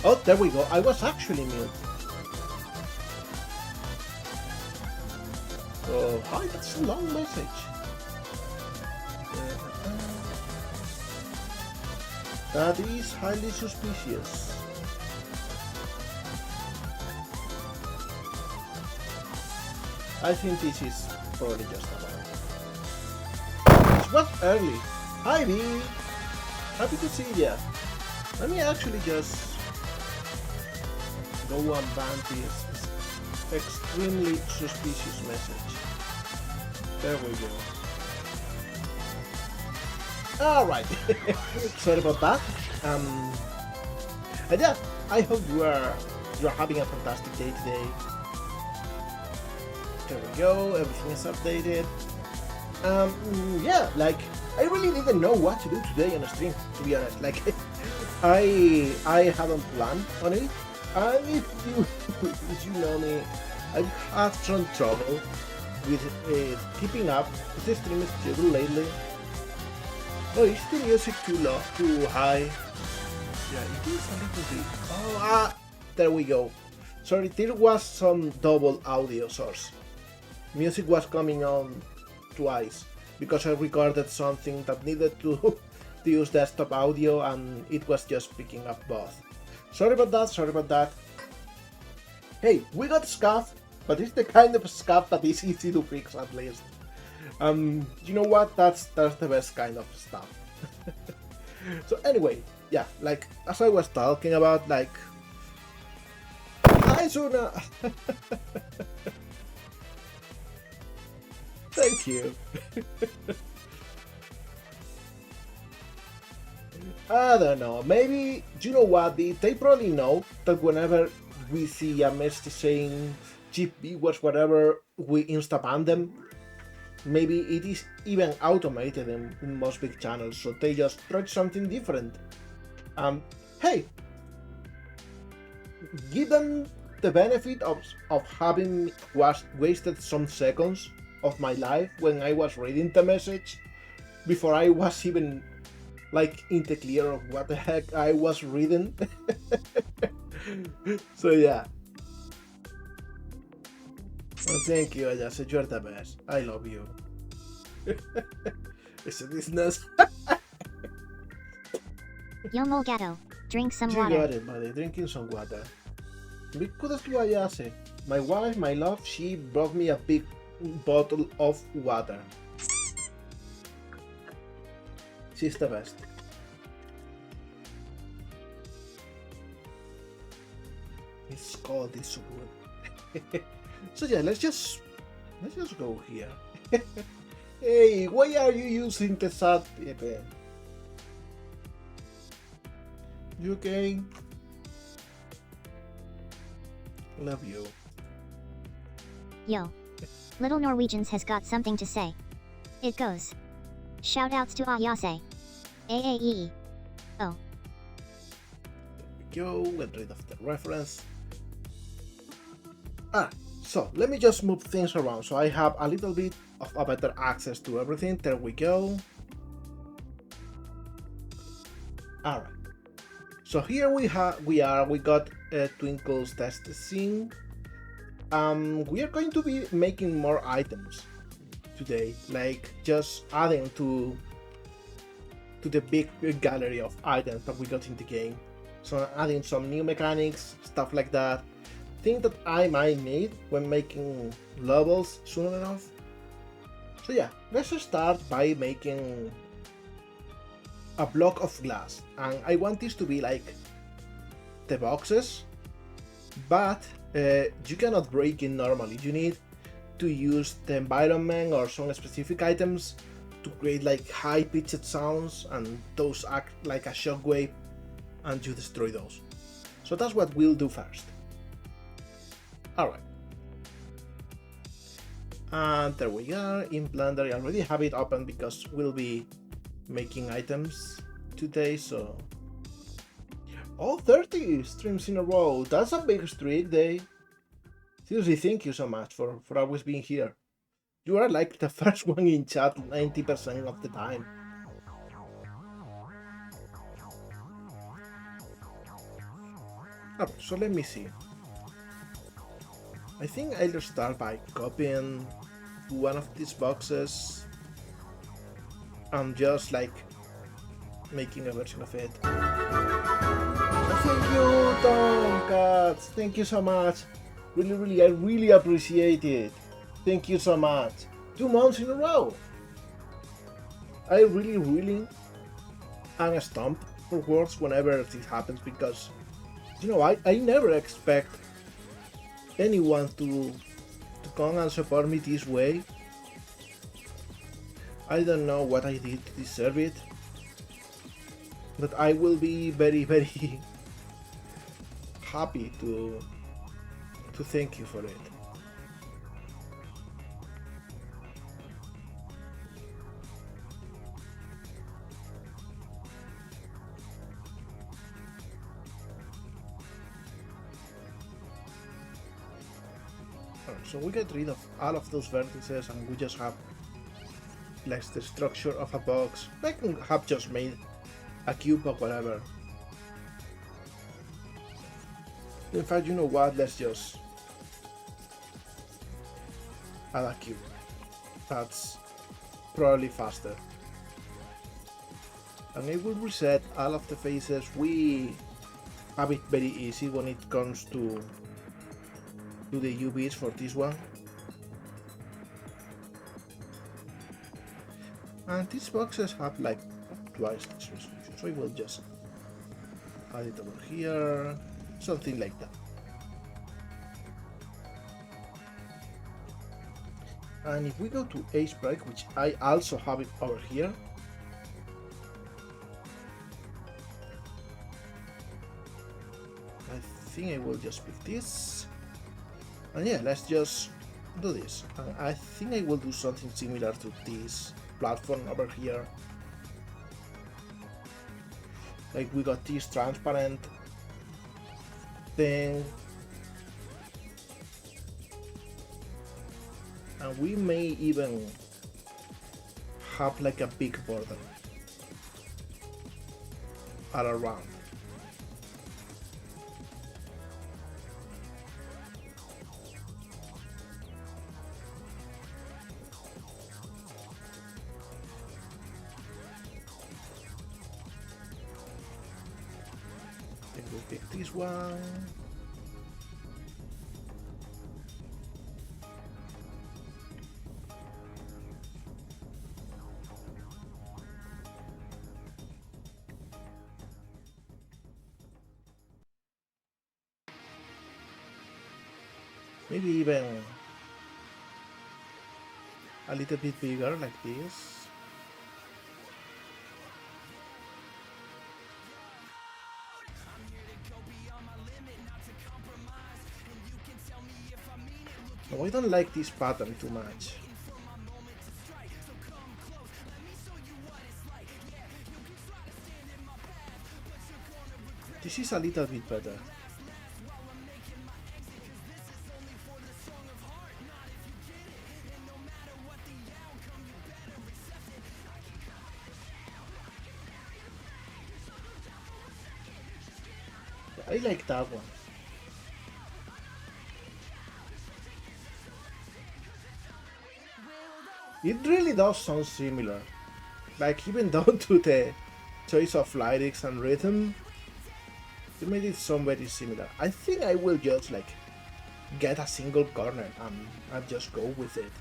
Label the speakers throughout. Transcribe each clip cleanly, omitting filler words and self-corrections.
Speaker 1: Oh, there we go. I was actually mute. Oh, hi, that's a long message. That is highly suspicious. I think this is probably just a bug. It was early. Hi, V. Happy to see ya. Let me actually just go and ban this extremely suspicious message. There we go. Alright. Sorry about that. And yeah, I hope you're having a fantastic day today. There we go, everything is updated. Yeah, like, I really didn't know what to do today on the stream, to be honest. Like, I haven't planned on it. And if you know me, I've had some trouble with keeping up with the stream schedule lately. Oh, is the music too low, too high? Yeah, it is a little bit. Oh, there we go. Sorry, there was some double audio source. Music was coming on twice because I recorded something that needed to use desktop audio and it was just picking up both. Sorry about that. Hey, we got scuff, but it's the kind of scuff that is easy to fix at least. You know what? That's the best kind of stuff. So anyway, yeah, like as I was talking about, like, hi Suna. Thank you. I don't know, maybe, you know what, they probably know that whenever we see a message saying GP was whatever, we insta-ban them. Maybe it is even automated in most big channels, so they just tried something different. Hey, give them the benefit of having wasted some seconds of my life when I was reading the message before I was even like in the clear of what the heck I was reading. So yeah. Oh, thank you, Ayase, you're the best. I love you. Is it business?
Speaker 2: Yo molegato, drink some
Speaker 1: You
Speaker 2: water.
Speaker 1: got it, buddy. Drinking some water. Big kudos to Ayase. My wife, my love, she brought me a big bottle of water. She's the best. It's cold, it's so good. So yeah, let's just go here. Hey, why are you using the sad Pepe? You okay? Love you.
Speaker 2: Yo. Little Norwegians has got something to say. It goes. Shoutouts to Ayase. AAE. Oh.
Speaker 1: There we go, get rid of the reference. So let me just move things around so I have a little bit of a better access to everything. There we go. Alright. So here we got Twinkle's test scene. We are going to be making more items today, like just adding to the big gallery of items that we got in the game. So adding some new mechanics, stuff like that. Thing that I might need when making levels soon enough. So yeah, let's start by making a block of glass, and I want this to be like the boxes, but you cannot break it normally. You need to use the environment or some specific items to create like high-pitched sounds, and those act like a shockwave and you destroy those. So that's what we'll do first. Alright. And there we are in Blender. I already have it open because we'll be making items today, so... Oh, 30 streams in a row. That's a big streak, Day. Seriously, thank you so much for always being here. You are like the first one in chat 90% of the time. Oh, so let me see. I think I'll start by copying one of these boxes and just like making a version of it. Thank you, Tomcats. Thank you so much. Really, I really appreciate it. Thank you so much. 2 months in a row. I really am stumped for words whenever this happens because, you know, I never expect anyone to come and support me this way. I don't know what I did to deserve it, but I will be very happy to thank you for it. So we get rid of all of those vertices and we just have like the structure of a box. I can have just made a cube or whatever. In fact, you know what? Let's just add a cube. That's probably faster. And it will reset all of the faces. We have it very easy when it comes to the UVs for this one. And these boxes have like twice this resolution, so I will just add it over here, something like that. And if we go to Ace Break, which I also have it over here, I think I will just pick this. And yeah, let's just do this. And I think I will do something similar to this platform over here. Like we got this transparent thing. And we may even have like a big border all around. Then we'll pick this one. Maybe even a little bit bigger like this. No, I don't like this pattern too much. This is a little bit better. I like that one. It really does sound similar. Like even down to the choice of lyrics and rhythm, it made it sound very similar. I think I will just like get a single corner and just go with it.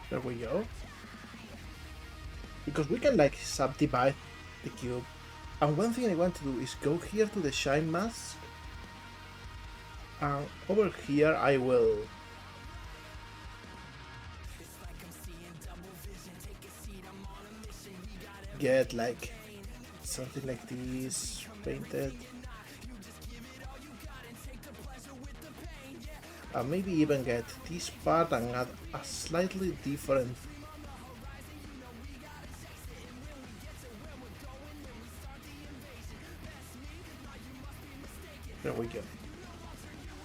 Speaker 1: There we go. Because we can like subdivide the cube. And one thing I want to do is go here to the shine mask. And over here I will get like something like this painted. And maybe even get this part and add a slightly different There we go.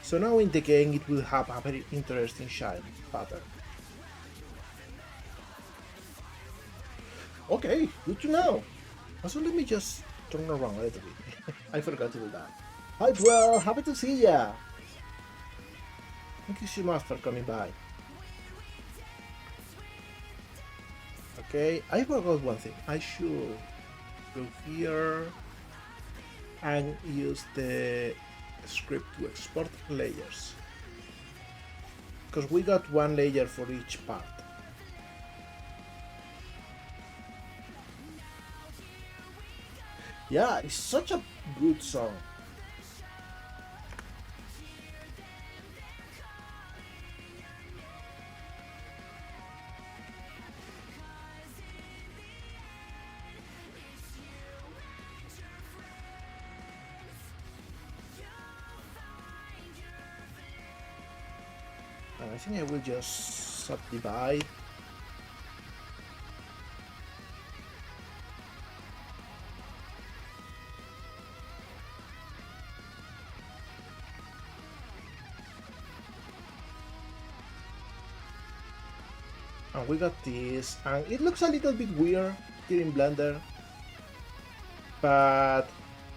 Speaker 1: So now in the game it will have a very interesting shine pattern. Okay, good to know. Also, let me just turn around a little bit. I forgot to do that. Hi, well, happy to see ya. Thank you so much for coming by. Okay, I forgot one thing. I should go here and use the script to export layers. Because we got one layer for each part. Yeah, it's such a good song. And I think I will just subdivide. And we got this, and it looks a little bit weird here in Blender, but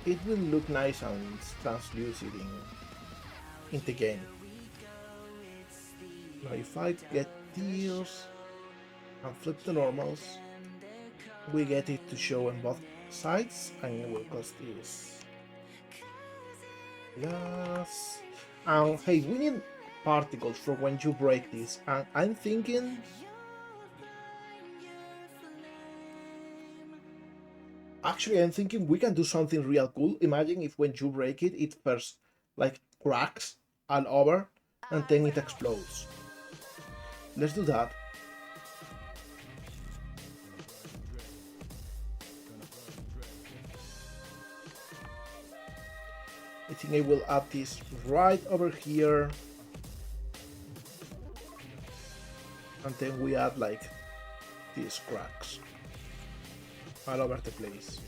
Speaker 1: it will look nice and translucent in the game. Now if I get these and flip the normals, we get it to show on both sides, and it will cost this. Yes. And hey, we need particles for when you break this, and I'm thinking actually, I'm thinking we can do something real cool. Imagine if when you break it, it first like cracks all over and then it explodes. Let's do that. I think I will add this right over here. And then we add like these cracks all over the place.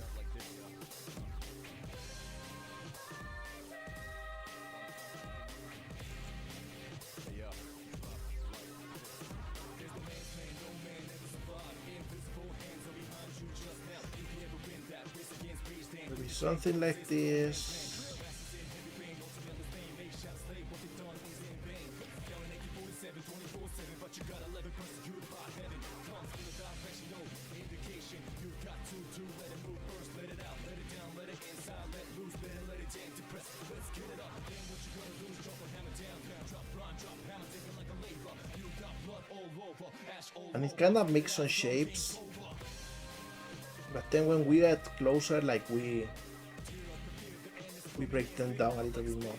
Speaker 1: Maybe something like this. And it kind of makes some shapes, but then when we get closer, like we break them down a little bit more.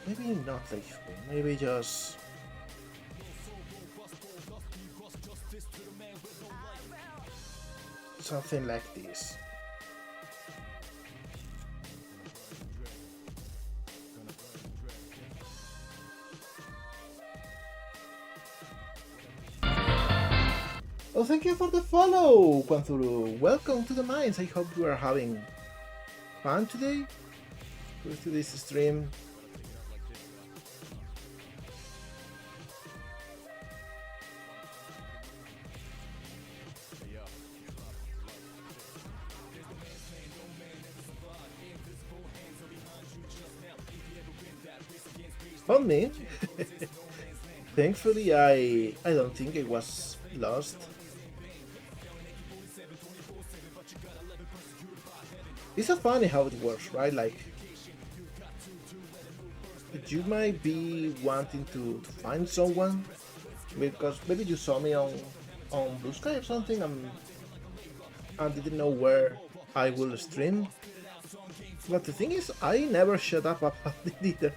Speaker 1: Maybe not like this, maybe just something like this. Oh, thank you for the follow, Kwanzuru. Welcome to the mines. I hope you are having fun today with this stream. On me. Thankfully, I don't think I was lost. It's so funny how it works, right? Like, you might be wanting to find someone because maybe you saw me on Blue Sky or something and didn't know where I will stream. But the thing is, I never shut up about it either.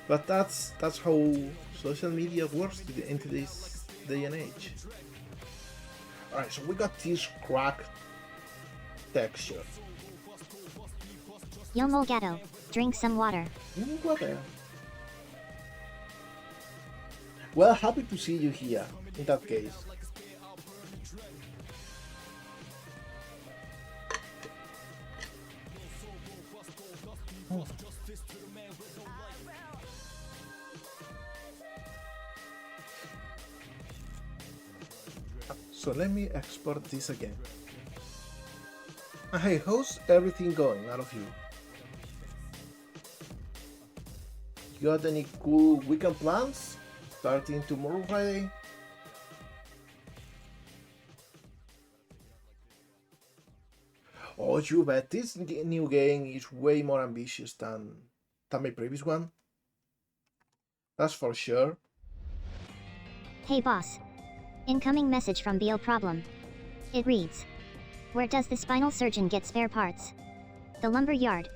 Speaker 1: But that's how social media works into this day and age. Alright, so we got this crack texture.
Speaker 2: Yo molegato, drink some water.
Speaker 1: Water. Well, happy to see you here, in that case. Oh. So let me export this again. Hey, how's everything going out of you? You got any cool weekend plans? Starting tomorrow Friday? Oh, you bet this new game is way more ambitious than my previous one. That's for sure.
Speaker 2: Hey boss. Incoming message from BO Problem. It reads, where does the spinal surgeon get spare parts? The lumber yard.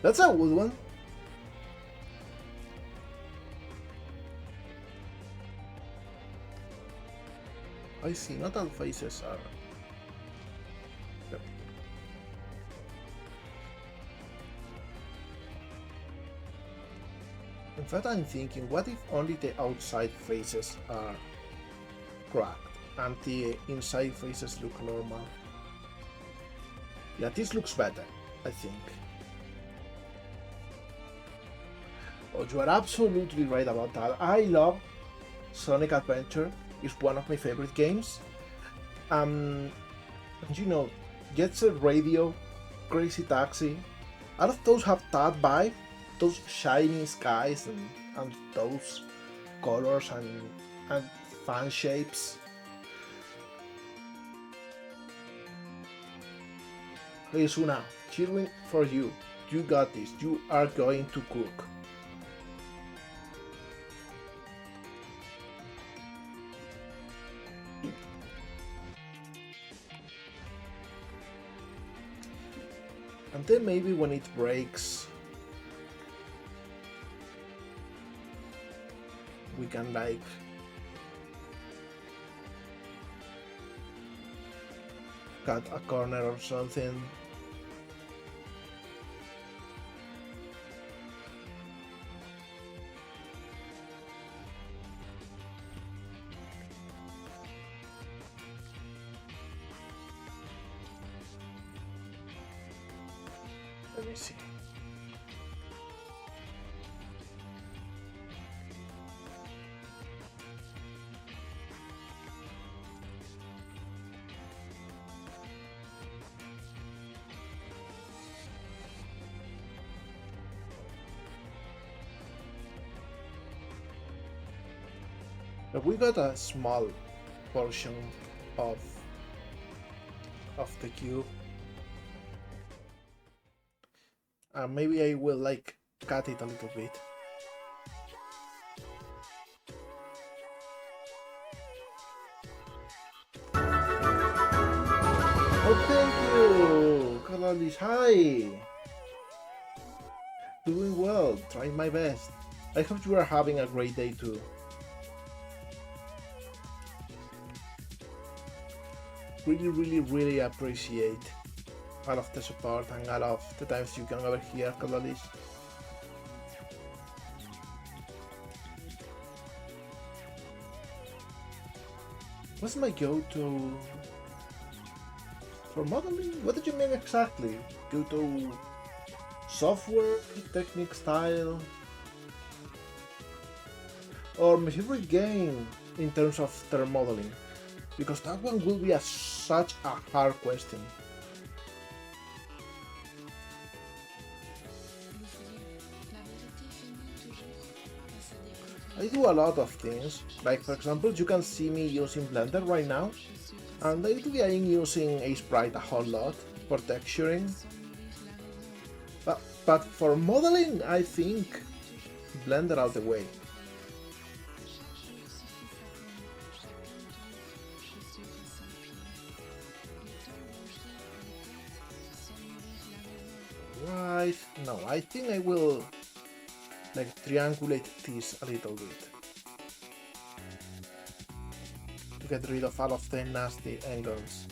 Speaker 1: That's a good one. I see, not all faces are... Yep. In fact, I'm thinking, what if only the outside faces are cracked and the inside faces look normal? Yeah, this looks better, I think. Oh, you are absolutely right about that. I love Sonic Adventure. It's one of my favorite games. And you know, Jet Set Radio, Crazy Taxi, all of those have that vibe, those shiny skies and those colors and fan shapes. Hey Suna, cheering for you. You got this. You are going to cook. And then maybe when it breaks, we can like cut a corner or something. Let me see. But we got a small portion of the cube. Maybe I will like cut it a little bit. Oh, thank you, Kalalis. Hi. Doing well, trying my best. I hope you are having a great day too. Really appreciate all of the support and all of the times you come over here, Kalalis. What's my go-to for modeling? What did you mean exactly? Go-to software, technique, style, or my favorite game in terms of their modeling? Because that one will be such a hard question. I do a lot of things, like for example you can see me using Blender right now, and lately I'm using a sprite a whole lot for texturing, but for modeling I think Blender all the way. Right, no, I think I will like triangulate this a little bit to get rid of all of the nasty angles.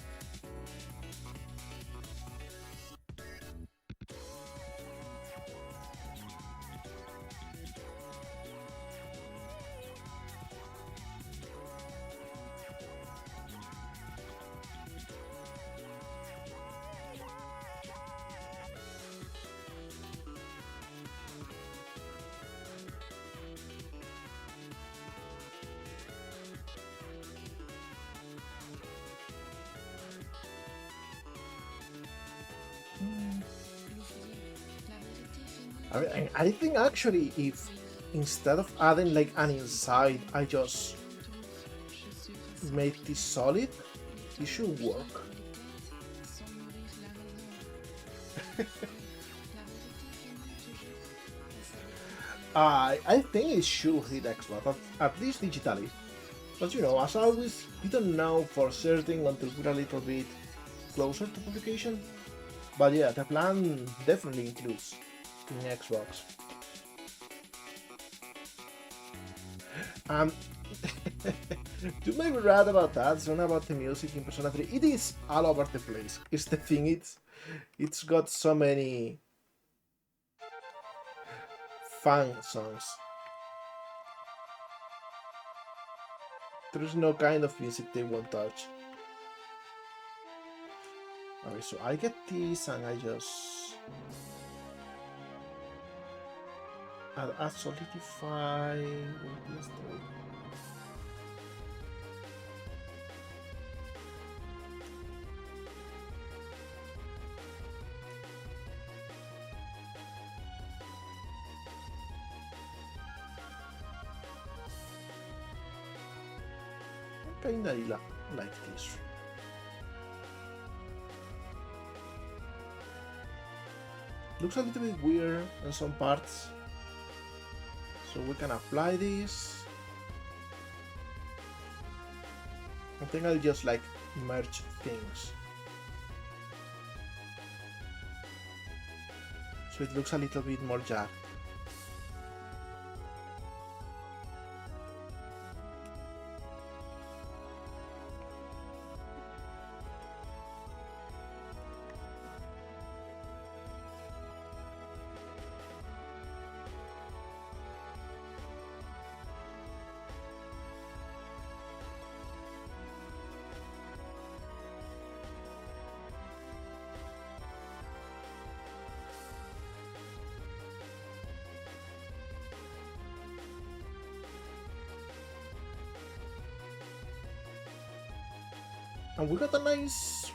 Speaker 1: I think actually if instead of adding like an inside, I just make this solid, it should work. I think it should hit Xbox, at least digitally. But you know, as always, we don't know for certain until we're a little bit closer to publication. But yeah, the plan definitely includes in Xbox. Um, you may be right about that. It's not about the music in Persona 3. It is all over the place. It's the thing. It's got so many fun songs. There's no kind of music they won't touch. Alright, so I get this and I just add solidify. Kinda like this. Looks a little bit weird in some parts. So we can apply this. I think I'll just like merge things. So it looks a little bit more jagged. And we got a nice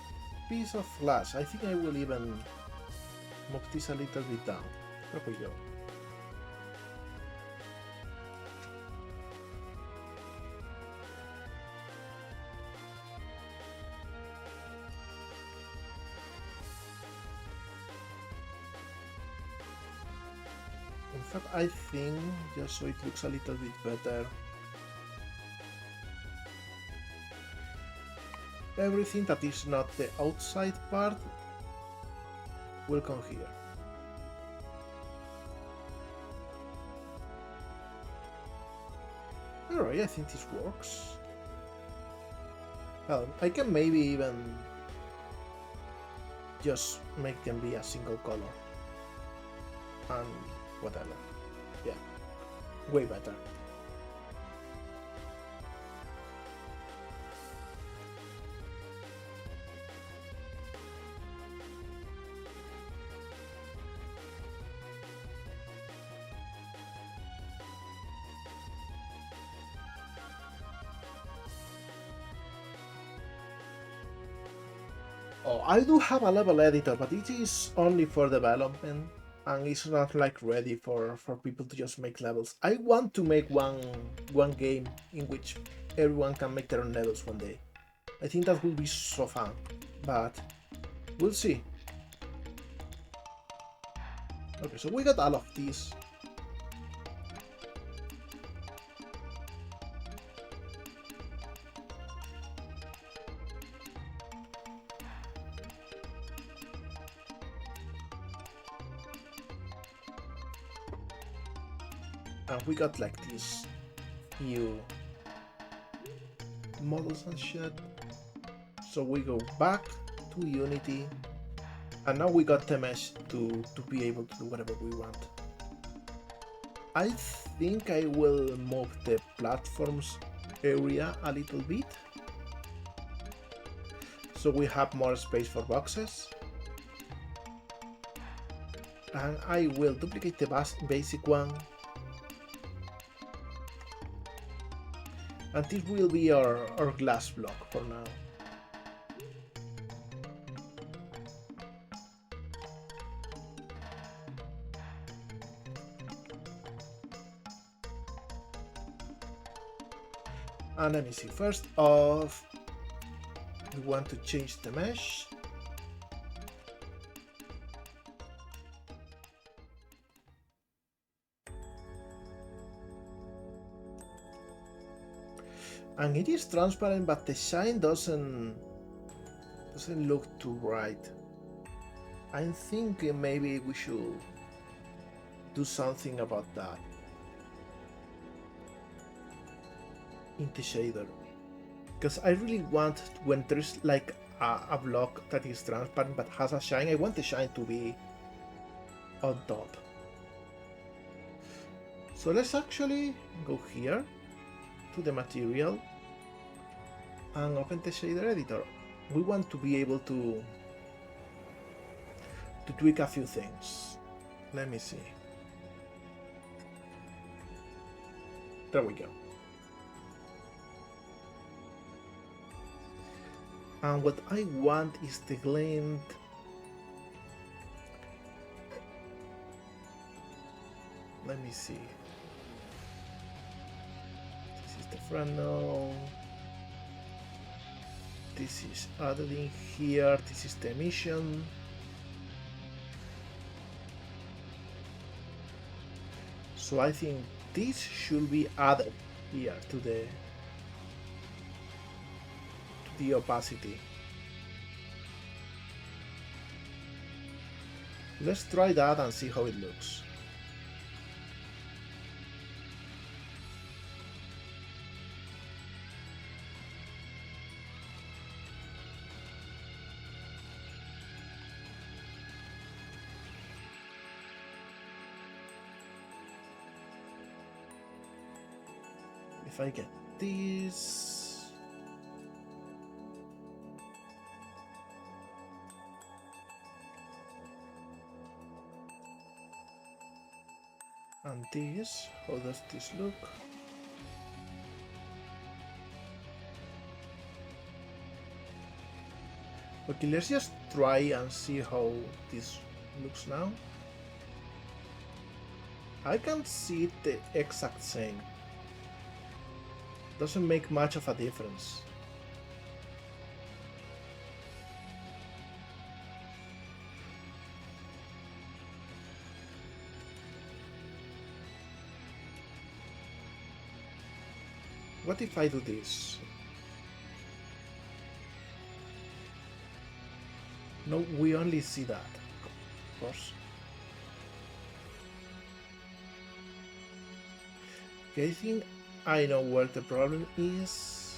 Speaker 1: piece of glass. I think I will even move this a little bit down. There we go. In fact, I think, just so it looks a little bit better, everything that is not the outside part will come here. Alright, I think this works. Well, I can maybe even just make them be a single color. And whatever. Yeah, way better. Oh, I do have a level editor, but it is only for development and it's not like ready for people to just make levels. I want to make one game in which everyone can make their own levels one day. I think that will be so fun, but we'll see. Okay, so we got all of these. And we got like these new models and shit. So we go back to Unity, and now we got the mesh to be able to do whatever we want. I think I will move the platforms area a little bit, so we have more space for boxes. And I will duplicate the basic one. And this will be our glass block for now. And let me see, first off, we want to change the mesh. And it is transparent, but the shine doesn't look too bright. I'm thinking maybe we should do something about that in the shader, because I really want, when there's like a block that is transparent but has a shine, I want the shine to be on top. So let's actually go here to the material and open the shader editor. We want to be able to tweak a few things. Let me see. There we go. And what I want is the glint. Let me see. This is the frontal. This is added in here. This is the emission. So I think this should be added here to the opacity. Let's try that and see how it looks. If I get this, and this, how does this look? Okay, let's just try and see how this looks now. I can see it the exact same. Doesn't make much of a difference. What if I do this? No, we only see that, of course. Okay, I think I know where the problem is.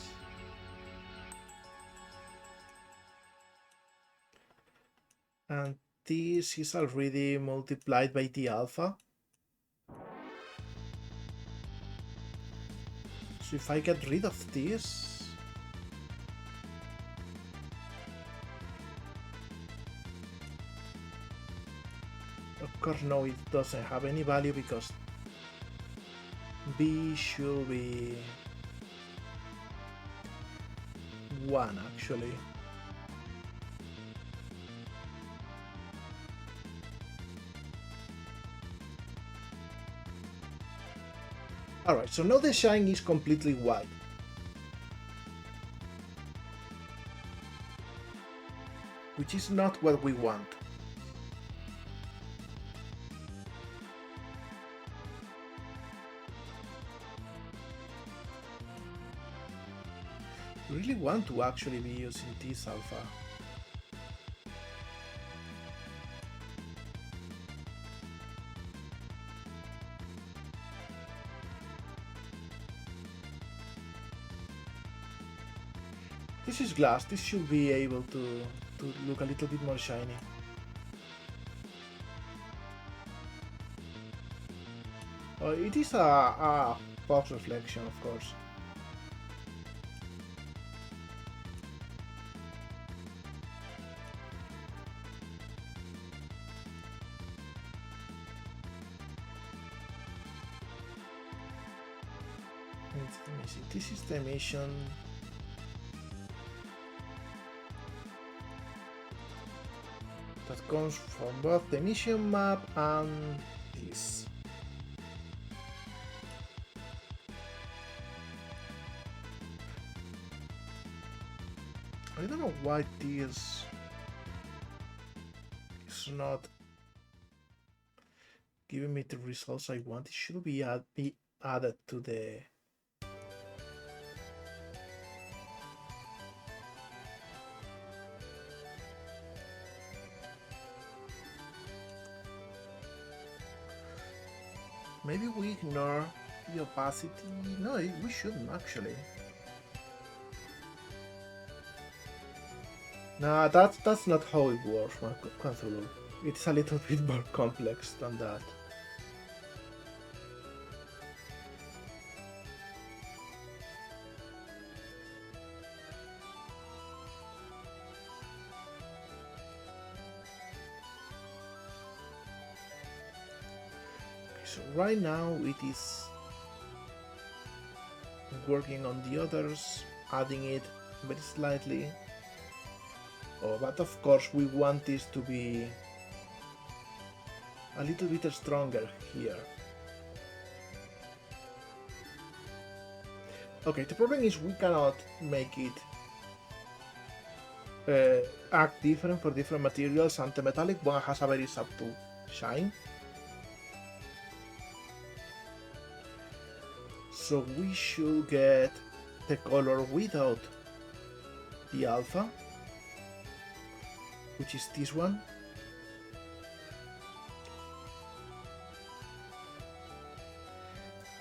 Speaker 1: And this is already multiplied by the alpha. So if I get rid of this, of course no, it doesn't have any value because B should be 1 actually. Alright, so now the shine is completely white. Which is not what we want. We really want to actually be using this alpha. This is glass, this should be able to look a little bit more shiny. It is a box reflection, of course. Let me see, this is the emission. That comes from both the emission map and this. I don't know why this is not giving me the results I want. It should be added to the... Maybe we ignore the opacity. No, we shouldn't actually. Nah, that's not how it works, Cthulhu. It's a little bit more complex than that. So right now it is working on the others, adding it very slightly. Oh, but of course we want this to be a little bit stronger here. Okay, the problem is we cannot make it act different for different materials, and the metallic one has a very subtle shine. So we should get the color without the alpha, which is this one.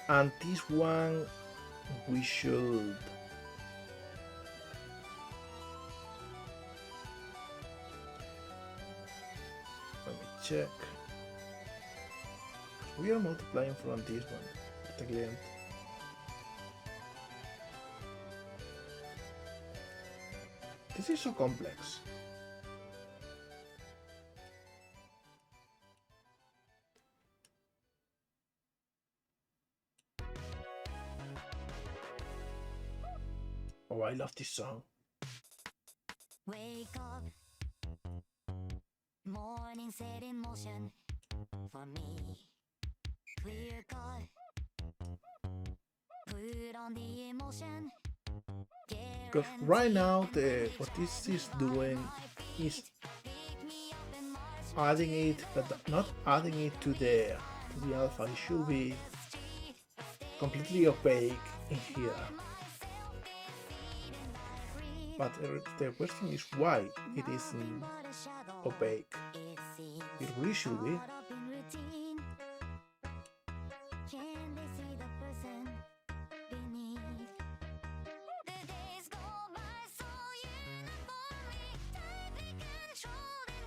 Speaker 1: And this one we should let me check. We are multiplying from this one, the glint. This is so complex. Oh, I love this song.
Speaker 3: Wake up, morning set in motion for me. Clear cut, put on the emotion.
Speaker 1: Because right now what this is doing is adding it, but not adding it to the alpha. It should be completely opaque in here. But the question is why it isn't opaque. It really should be.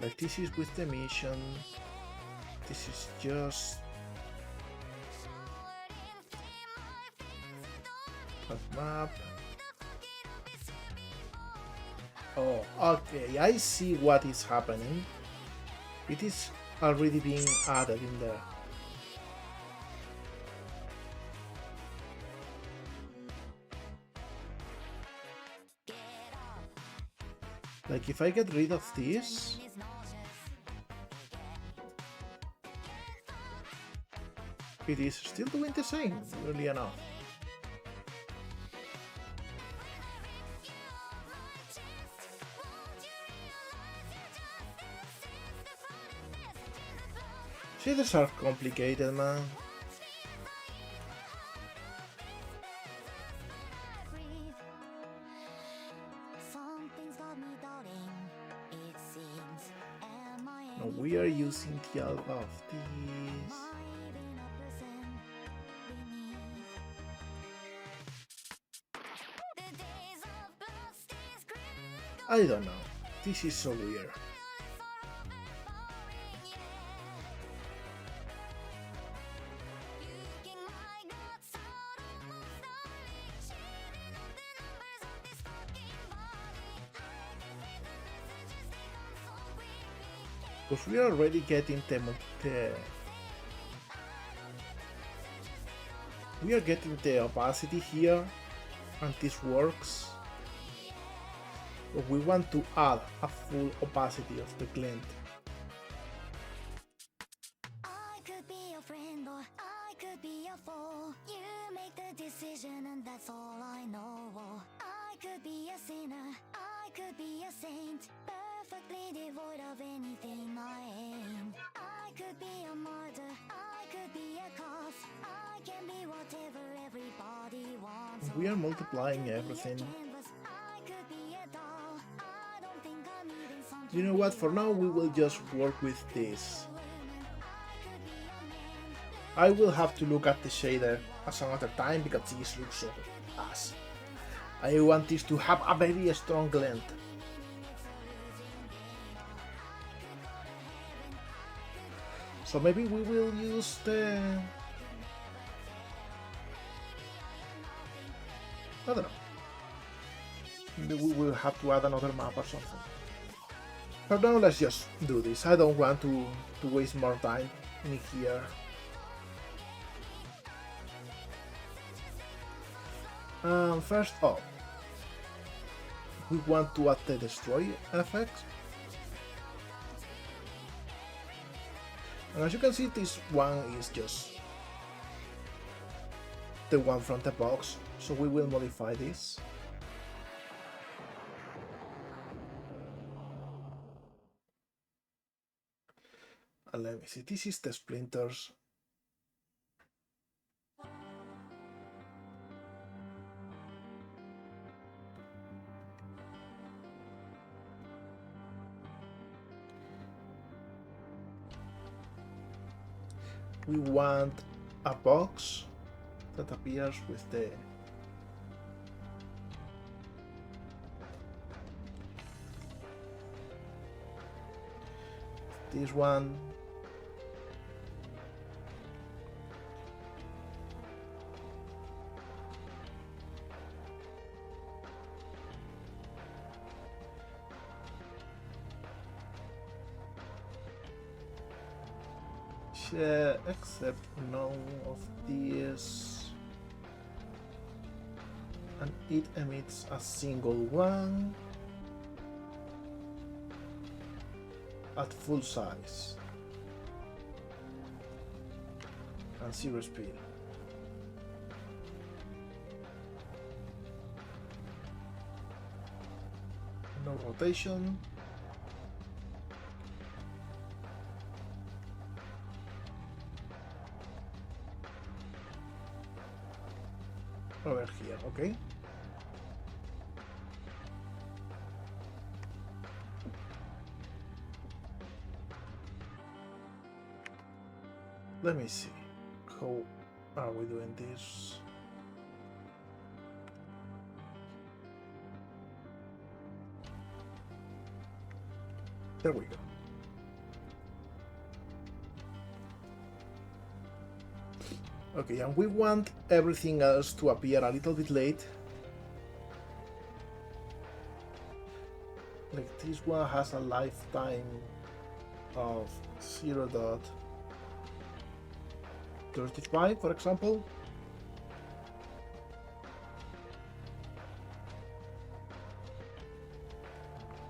Speaker 1: Like this is with the mission. This is just a map. Oh, okay, I see what is happening. It is already being added in there. Like if I get rid of this, it is still doing the same, really enough. Shaders are complicated, man. Now we are using the alpha of these. I don't know. This is so weird. Because we are already getting we are getting the opacity here, and this works. But we want to add a full opacity of the glint.
Speaker 3: I could be a friend or I could be a foe. You make the decision and that's all I know. I could be a sinner, I could be a saint, perfectly devoid of anything I aim. I could be a martyr, I could be a cause. I can be whatever everybody wants.
Speaker 1: We are multiplying everything.
Speaker 3: I could be a doll. I don't think I'm even something.
Speaker 1: You know what? For now, we will just work with this. I will have to look at the shader at another time because this looks so ass. I want this to have a very strong glint. So maybe we will use the... I don't know. Maybe we will have to add another map or something. For now, let's just do this. I don't want to waste more time in here. First off, we want to add the destroy effect. And as you can see, this one is just the one from the box, so we will modify this. And let me see, this is the splinters. We want a box that appears with the this one. Except none of these, and it emits a single one at full size and 0 speed. No rotation. Over here, okay. Let me see. How are we doing this? There we go. Okay, and we want everything else to appear a little bit late. Like this one has a lifetime of 0.35, for example.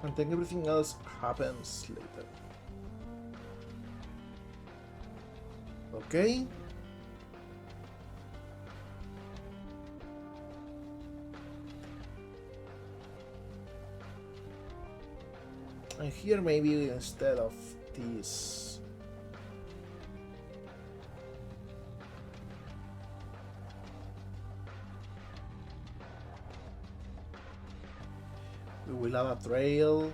Speaker 1: And then everything else happens later. Okay. And here maybe instead of this we will add a trail.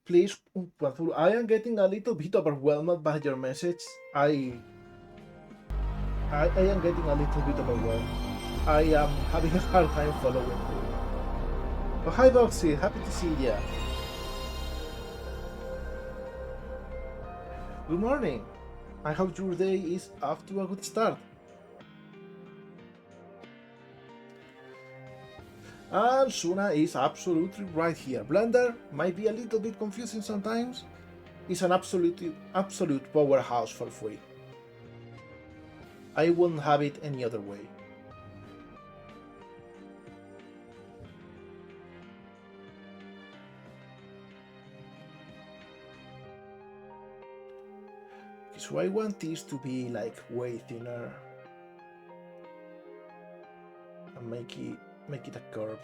Speaker 1: Please, I am getting a little bit overwhelmed by your message. I am getting a little bit overwhelmed. I am having a hard time following you. Oh, hi Doxy, happy to see you. Good morning. I hope your day is off to a good start. And Suna is absolutely right here. Blender might be a little bit confusing sometimes. It's an absolute powerhouse for free. I wouldn't have it any other way. So I want this to be like way thinner and make it a curve.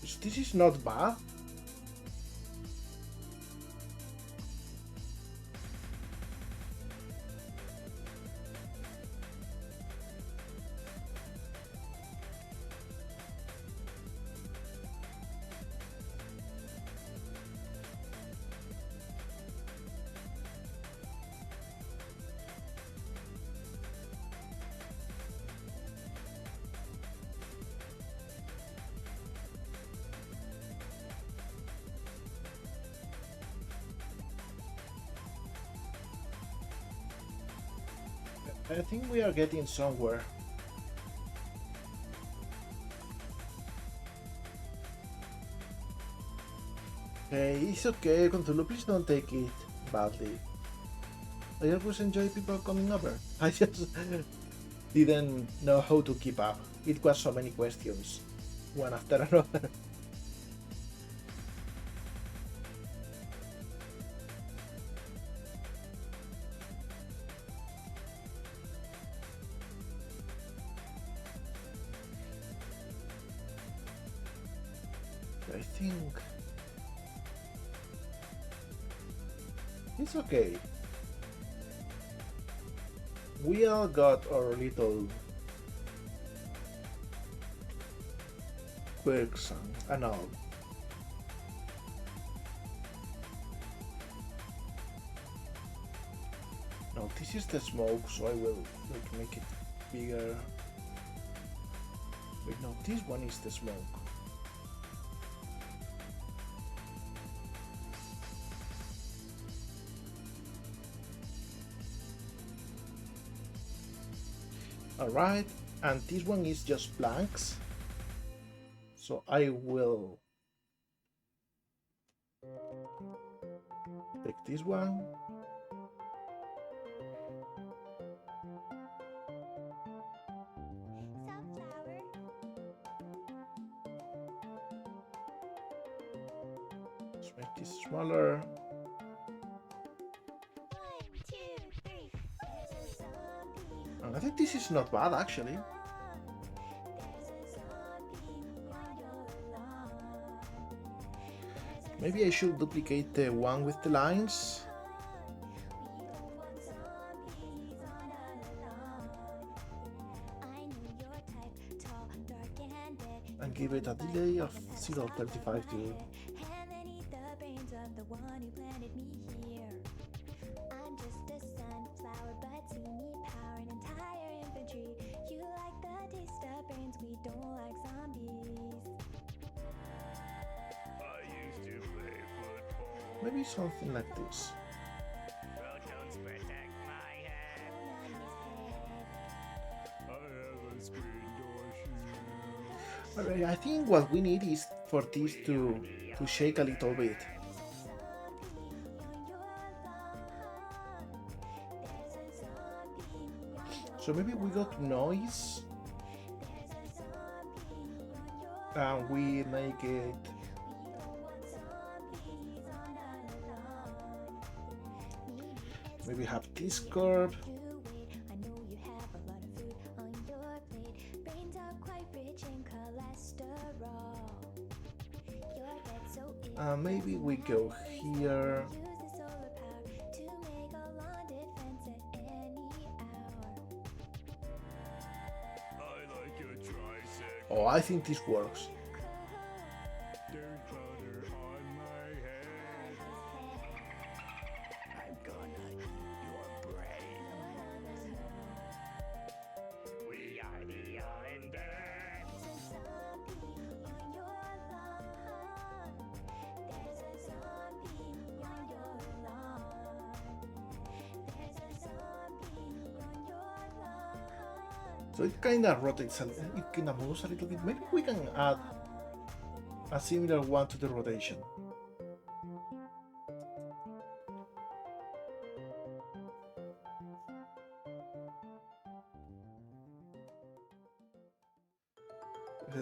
Speaker 1: So this is not bad. I think we are getting somewhere. Hey, it's okay, Consuelo, please don't take it badly. I always enjoy people coming over. I just didn't know how to keep up. It was so many questions, one after another. I think it's okay. We all got our little quirks and all. Now this is the smoke, so I will make it bigger. Wait, no, this one is the smoke. Alright, and this one is just blanks, so I will take this one.
Speaker 3: Sunflower.
Speaker 1: Let's make this smaller.
Speaker 3: 1, 2, 3. There's a zombie.
Speaker 1: And I think this is not bad actually.
Speaker 3: There's a zombie on your lawn.
Speaker 1: Maybe I should duplicate the one with the lines.
Speaker 3: We don't want zombies on our lawn. I know your type, tall, dark, and dead.
Speaker 1: And give it a delay of 0.35 to
Speaker 3: And then eat the brains of the one who planted me here. I'm just a sunflower, but you need power and entire infantry. You like the taste of brains, we don't like zombies.
Speaker 4: I used to play football.
Speaker 1: maybe something like this.
Speaker 4: Protons protect my head. I have a screen door shoe.
Speaker 1: Alright, I think what we need is for this to shake a little bit. So maybe we go to noise and we make it maybe have this curve.
Speaker 3: I know you have a lot of food on your plate. Brains are quite rich in cholesterol. Your dad's so ill.
Speaker 1: Maybe we go here.
Speaker 3: Use the solar power to make a lawn defense at any hour.
Speaker 4: I like a tricycle.
Speaker 1: Oh, I think this works.
Speaker 4: There's butter on my head. I'm gonna eat your brain. We are the undead.
Speaker 3: There's a zombie on your lawn. There's a zombie on your lawn. There's a zombie
Speaker 1: So it kind of rotates, it kind of moves a little bit. Maybe we can add a similar one to the rotation.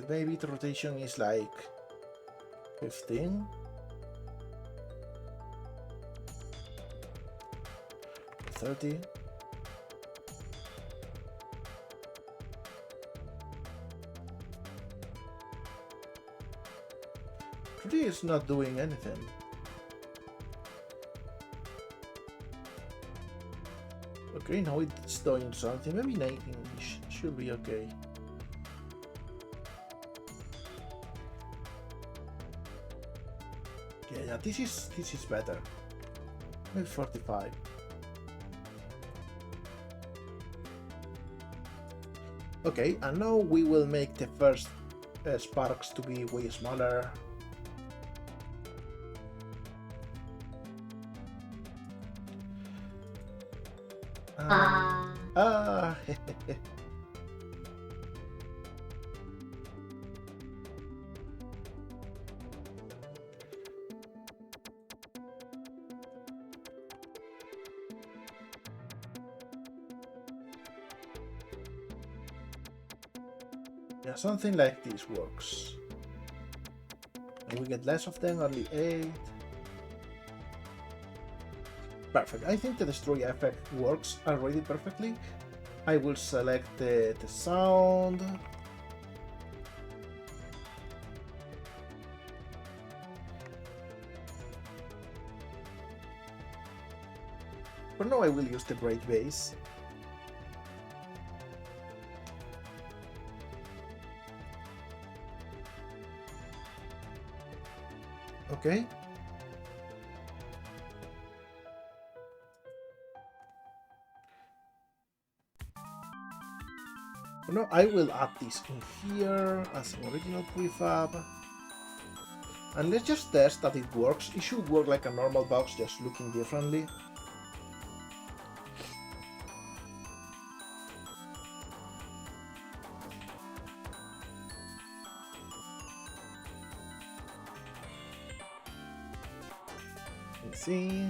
Speaker 1: Maybe the rotation is like 15. 30. Really is not doing anything. Okay, now it's doing something. Maybe 19 should be okay. Yeah, this is better. Maybe 45. Okay, and now we will make the first sparks to be way smaller. Ah. Yeah, something like this works. And we get less of them, only 8. Perfect. I think the destroy effect works already perfectly. I will select the sound. For now I will use the break base. Okay. For now I will add this in here as an original prefab. And let's just test that it works. It should work like a normal box, just looking differently. Let's see.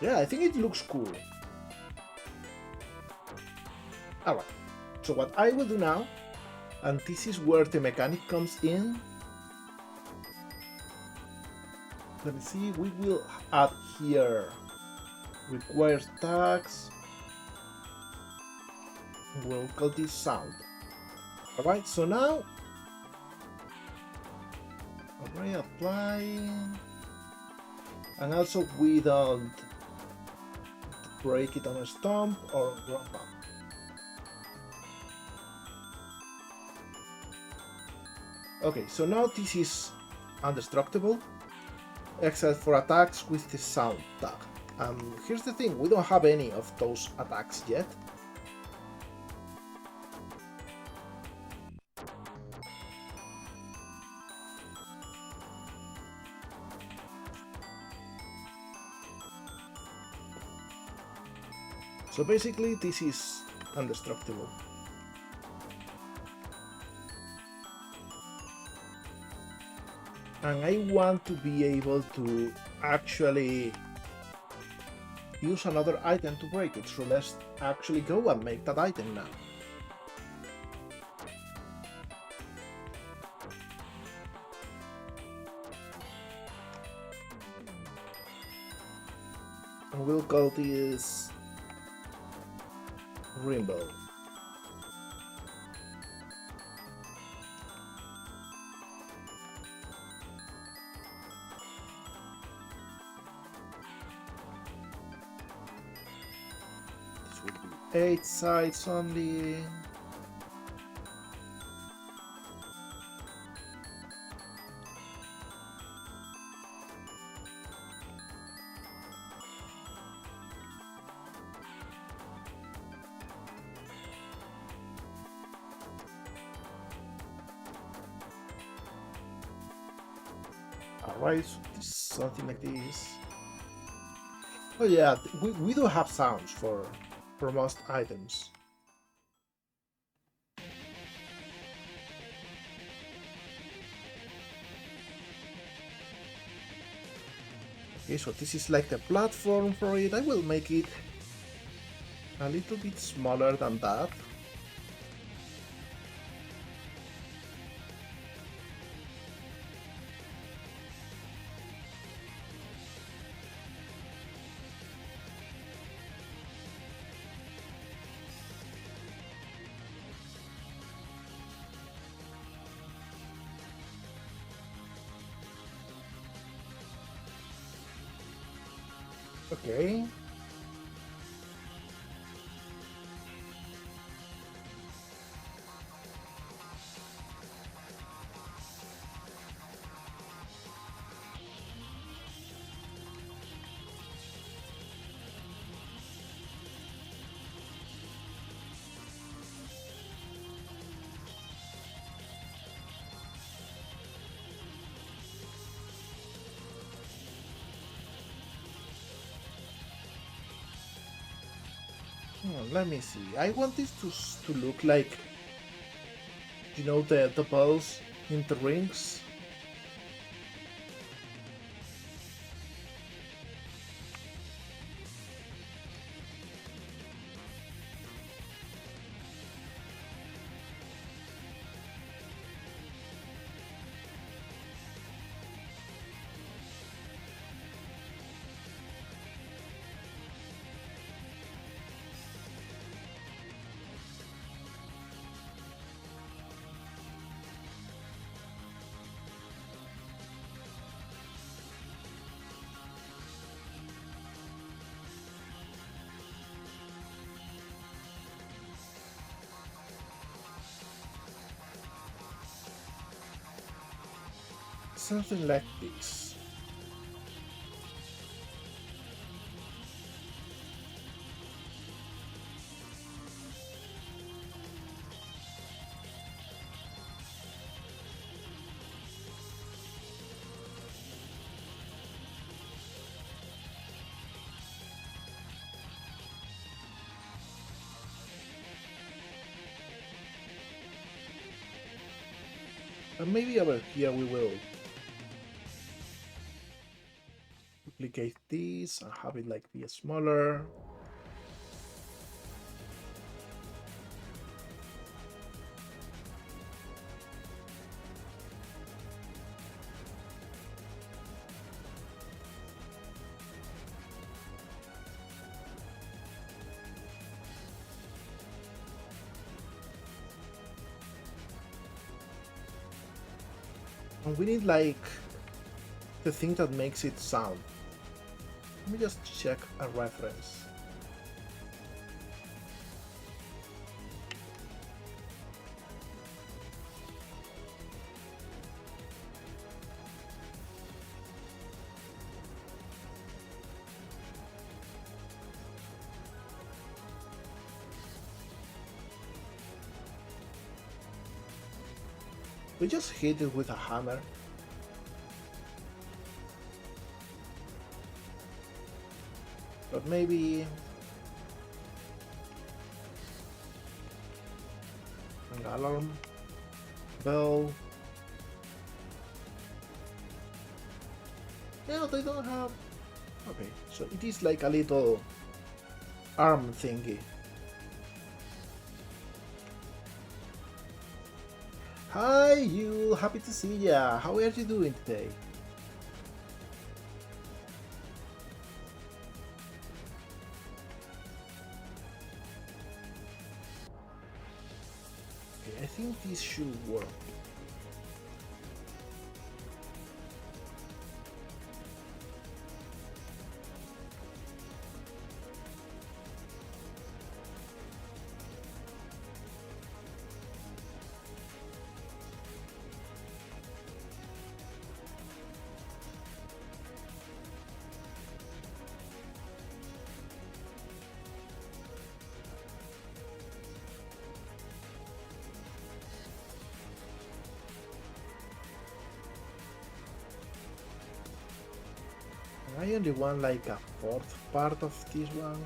Speaker 1: Yeah, I think it looks cool. Alright, so what I will do now, and this is where the mechanic comes in. Let me see, we will add here requires tags. We'll call this sound. Alright, so now, alright, apply. And also we don't break it on a stomp or drop up. Okay, so now this is indestructible, except for attacks with the sound tag. Here's the thing, we don't have any of those attacks yet. So basically this is indestructible. And I want to be able to actually use another item to break it, so let's actually go and make that item now. And we'll call this Rainbow. This would be 8 sides only. Alright, so this is something like this. Oh yeah, we do have sounds for most items. Okay, so this is like the platform for it. I will make it a little bit smaller than that. Okay. Let me see. I want this to look like, you know, the balls in the rings. Something like this. And maybe over here we will duplicate this and have it like be smaller. And we need like the thing that makes it sound. Let me just check a reference. We just hit it with a hammer. But maybe an alarm bell. No, they don't have. Okay, so it is like a little arm thingy. Hi, you. Happy to see ya. How are you doing today? Okay, I think this should work. I only want like a fourth part of this one.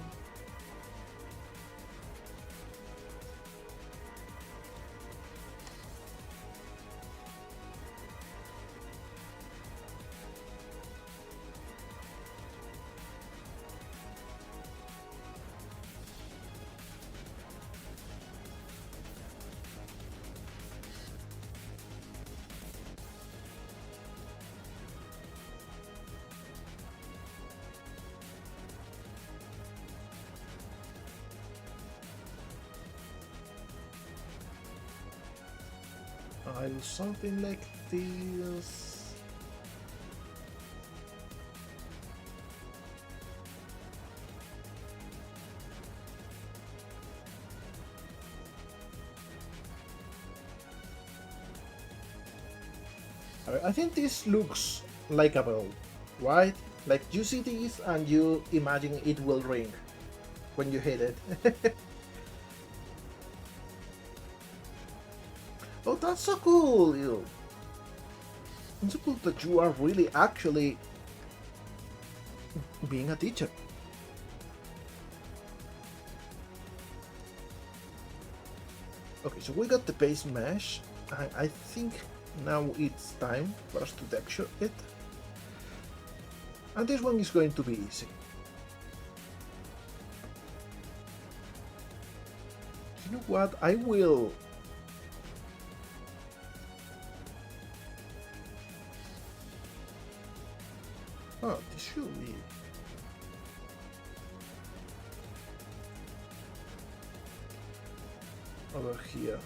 Speaker 1: I'll something like this. I think this looks like a bell, right? Like you see this and you imagine it will ring when you hit it. Oh, that's so cool! It's so cool that you are really actually being a teacher. Okay, so we got the base mesh. I think now it's time for us to texture it. And this one is going to be easy. You know what? I will... Oh, this should be... over here.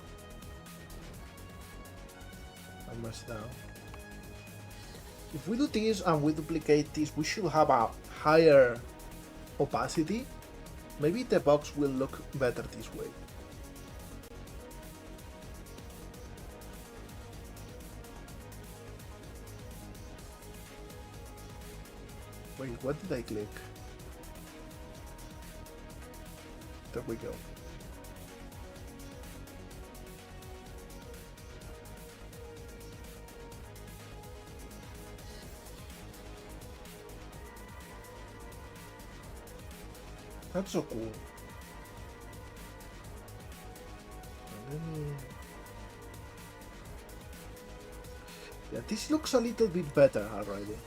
Speaker 1: And much down. If we do this and we duplicate this, we should have a higher opacity. Maybe the box will look better this way. Wait, what did I click? There we go. That's so cool. Yeah, this looks a little bit better already.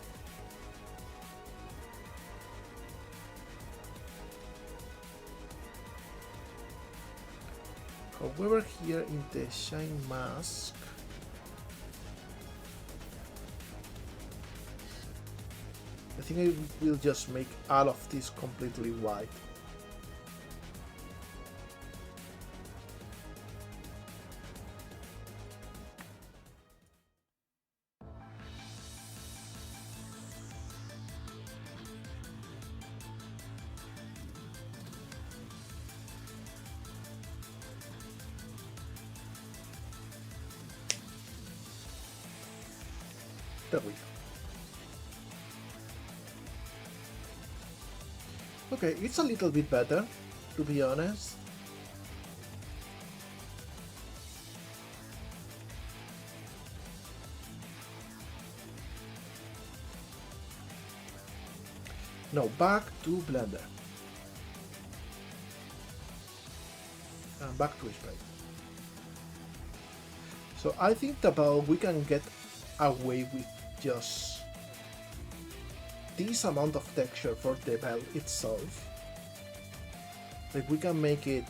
Speaker 1: However, here in the shine mask, I think I will just make all of this completely white. There we go. Okay, it's a little bit better, to be honest. Now back to Blender. And back to Sprite. So I think about we can get away with just this amount of texture for the bell itself. Like we can make it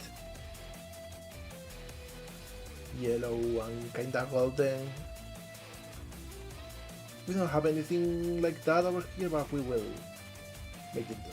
Speaker 1: yellow and kinda golden. We don't have anything like that over here, but we will make it do.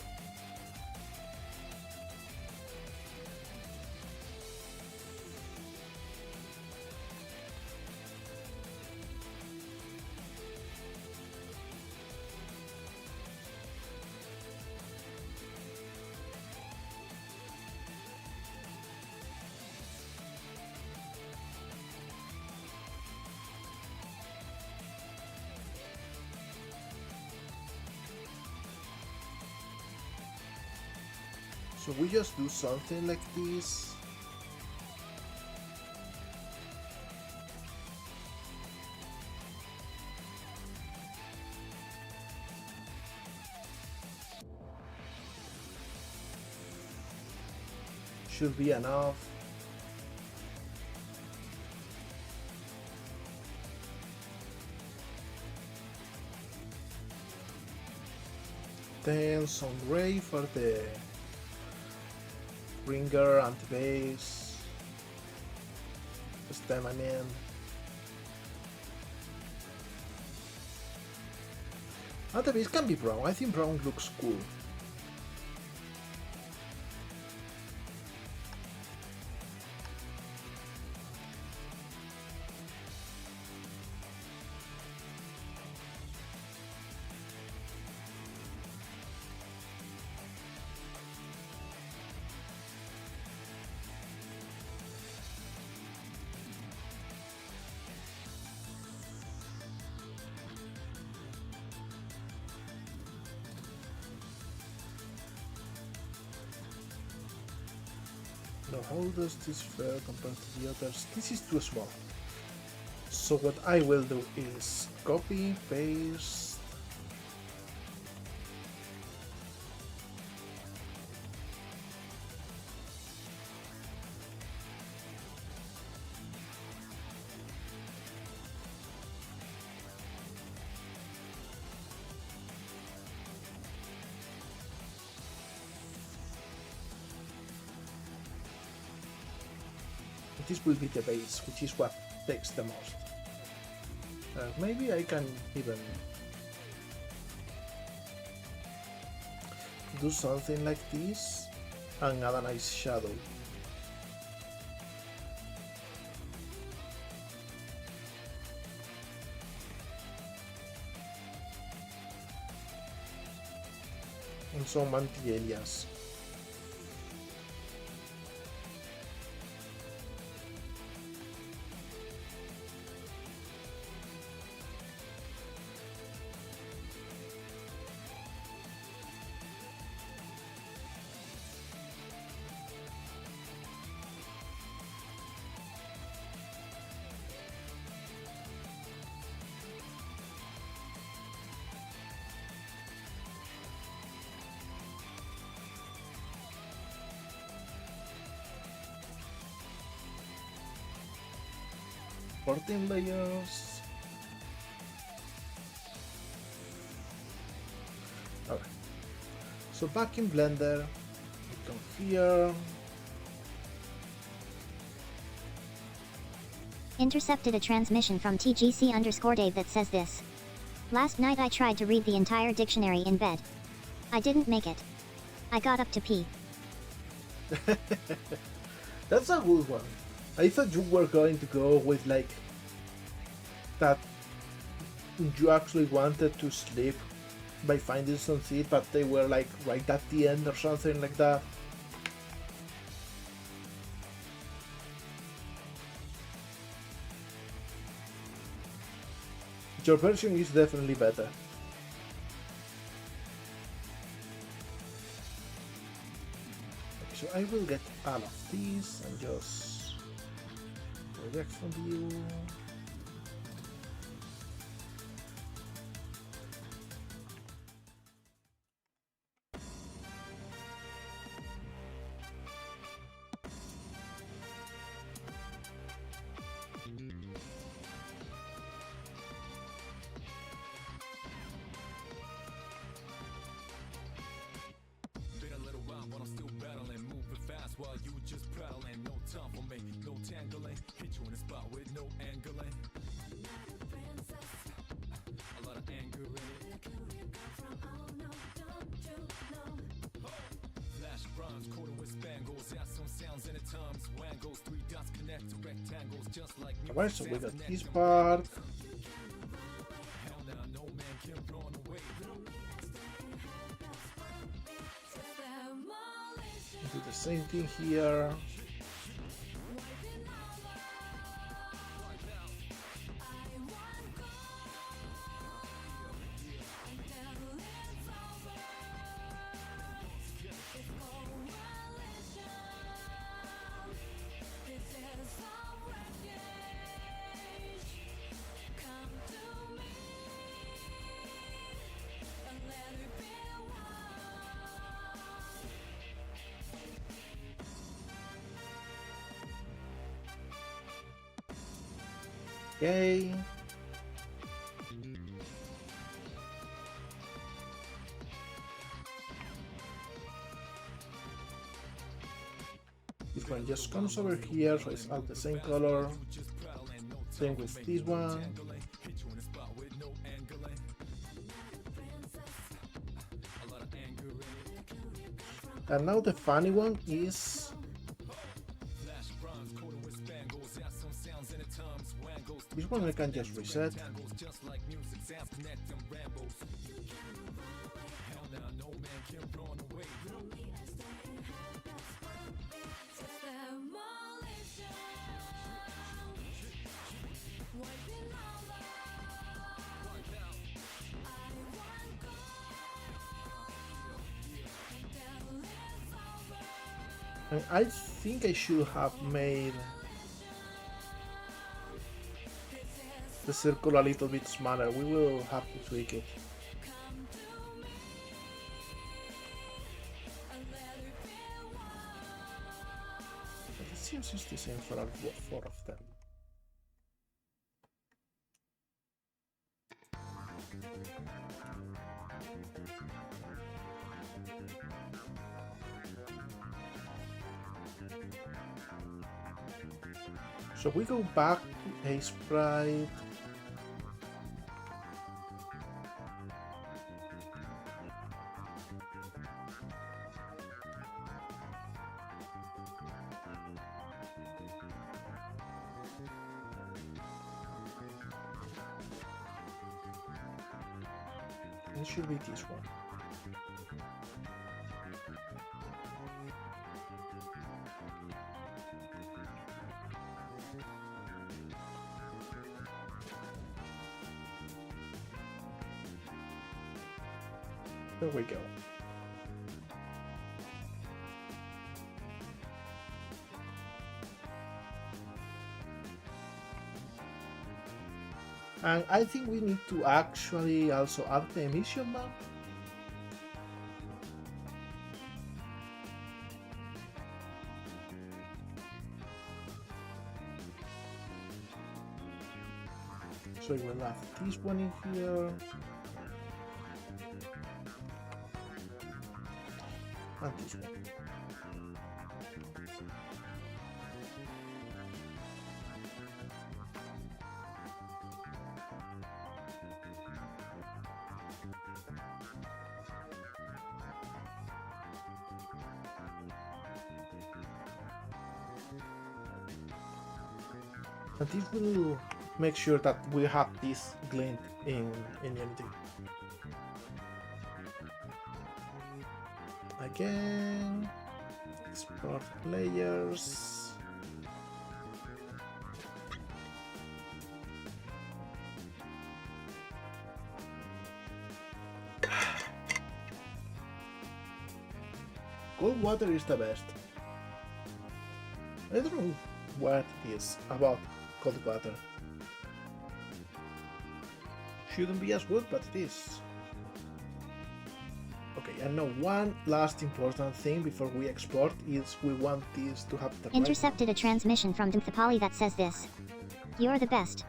Speaker 1: So we just do something like this. should be enough. Then some gray for the ringer and the base. Stem, I mean. And the base can be brown. I think brown looks cool. Now how does this fare compared to the others? This is too small. So what I will do is copy, paste. This will be the base, which is what takes the most. Maybe I can even do something like this and add a nice shadow. And some anti-alias. Fourteen layers. Alright. So back in Blender, we come here.
Speaker 2: Intercepted a transmission from TGC_Dave that says this. Last night I tried to read the entire dictionary in bed. I didn't make it. I got up to pee.
Speaker 1: That's a good one. I thought you were going to go with like that you actually wanted to sleep by finding some seed, but they were like right at the end or something like that. Your version is definitely better. Okay, so I will get all of these and just project from view.
Speaker 4: Been a little while, but I'm still battling, moving fast while you just prattling. No time for me, no tangling. Hit you in the spot with no angling. A lot of anger in it. Flash rhymes, coded with spangles. Add some sounds in at times. Wangles, 3 dots connect to rectangles, just like music.
Speaker 1: Alright, so we got
Speaker 4: sounds
Speaker 1: this
Speaker 4: connect to
Speaker 1: part.
Speaker 4: hell now, no man can run away.
Speaker 1: Do the same thing here. Okay. This one just comes over here, so it's all the same color. Same with this one. And now the funny one is this one I can just reset. And I think I should have made the circle a little bit smaller. We will have to tweak it. But it seems it's the same for all four of them. So we go back to a sprite. It should be this one. There we go. And I think we need to actually also add the emission map. So we will have this one in here. And this one. And this will make sure that we have this glint in Unity. Again, export layers. Cold water is the best. I don't know what it is about cold water. Shouldn't be as good, but it is. Okay, and now one last important thing before we export is we want this to have the
Speaker 2: Intercepted a transmission from lowpoly that says this. You're the best.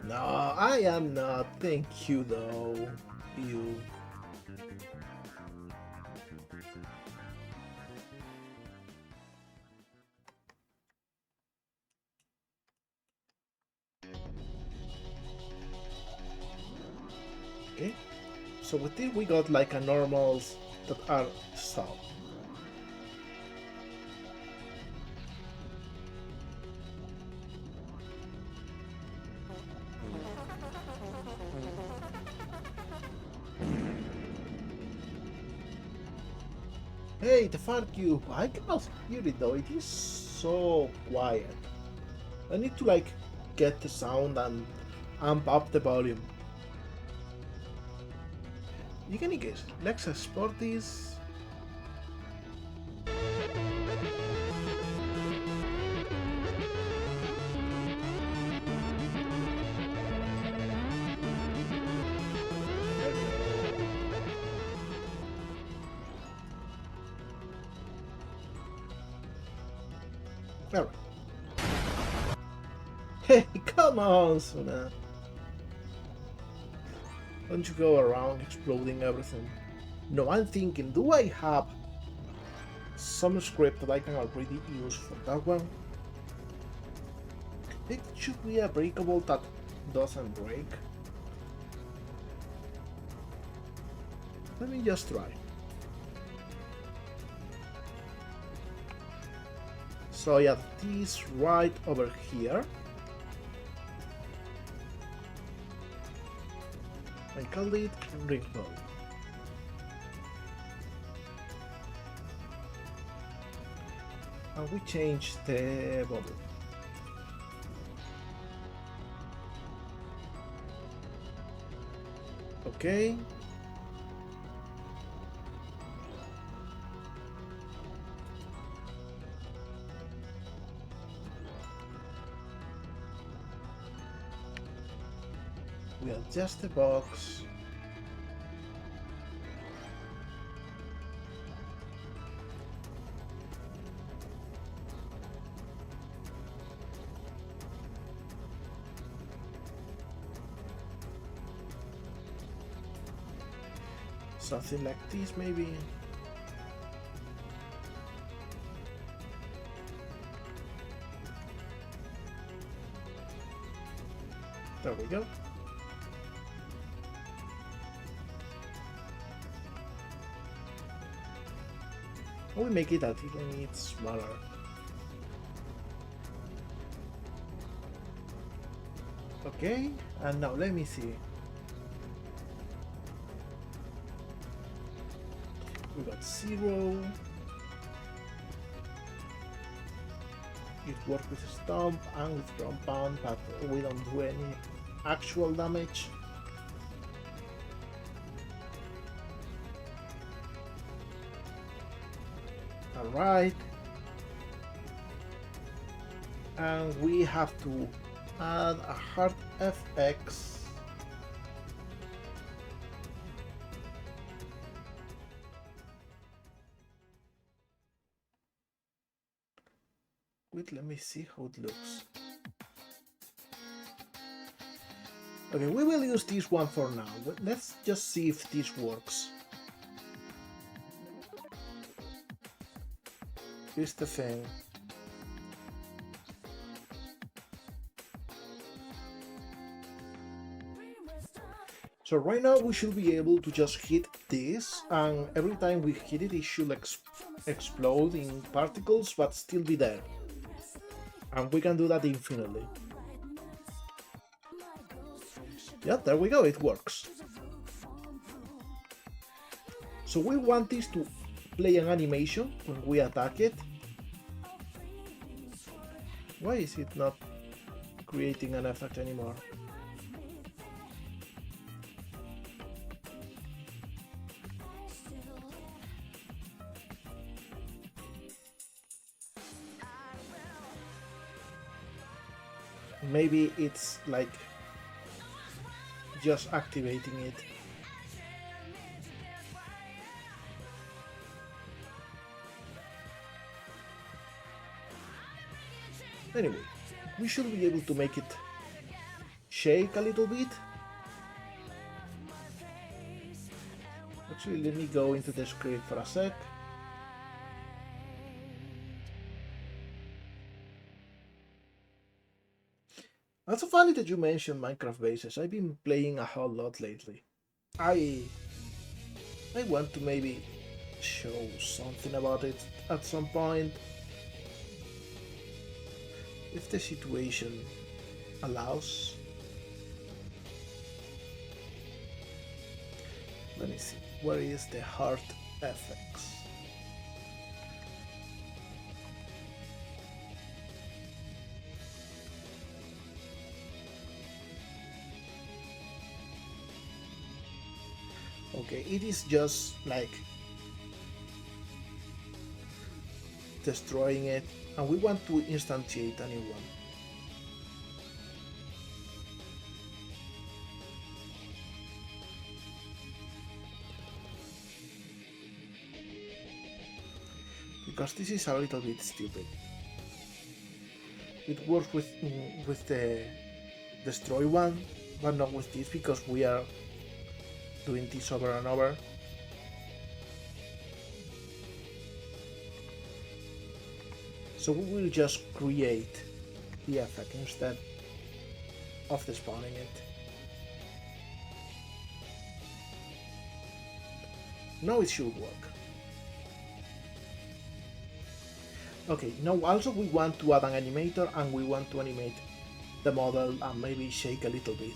Speaker 1: No, I am not. Thank you though. You. Okay. So with this we got like a normals that are solved. Hey, the far cube! I cannot hear it though, it is so quiet. I need to like get the sound and amp up the volume. In any case, let's export this. Alright. Hey, come on, Suna. Don't you go around exploding everything. No, I'm thinking, do I have some script that I can already use for that one? It should be a breakable that doesn't break. Let me just try. So yeah, this right over here. I call it rainbow. And we change the bubble. Okay. We adjust the box. Something like this, maybe. There we go. We make it a little bit smaller. Okay, and now let me see. We got 0. It works with Stomp and with Ground Pound, but we don't do any actual damage. Alright. And we have to add a hard FX. Wait, let me see how it looks. Okay, we will use this one for now, but let's just see if this works. Here's the thing. So right now we should be able to just hit this, and every time we hit it, it should explode in particles, but still be there. And we can do that infinitely. Yeah, there we go, it works. So we want this to play an animation when we attack it. Why is it not creating an effect anymore? Maybe it's like just activating it. Anyway, we should be able to make it shake a little bit. Actually, let me go into the script for a sec. That's so funny that you mentioned Minecraft bases. I've been playing a whole lot lately. I want to maybe show something about it at some point. If the situation allows. Let me see, where is the heart FX? Okay, it is just like destroying it, and we want to instantiate a new one. Because this is a little bit stupid. it works with the destroy one, but not with this because we are doing this over and over. So we will just create the effect instead of the spawning it. Now it should work. Okay, now also we want to add an animator and we want to animate the model and maybe shake a little bit.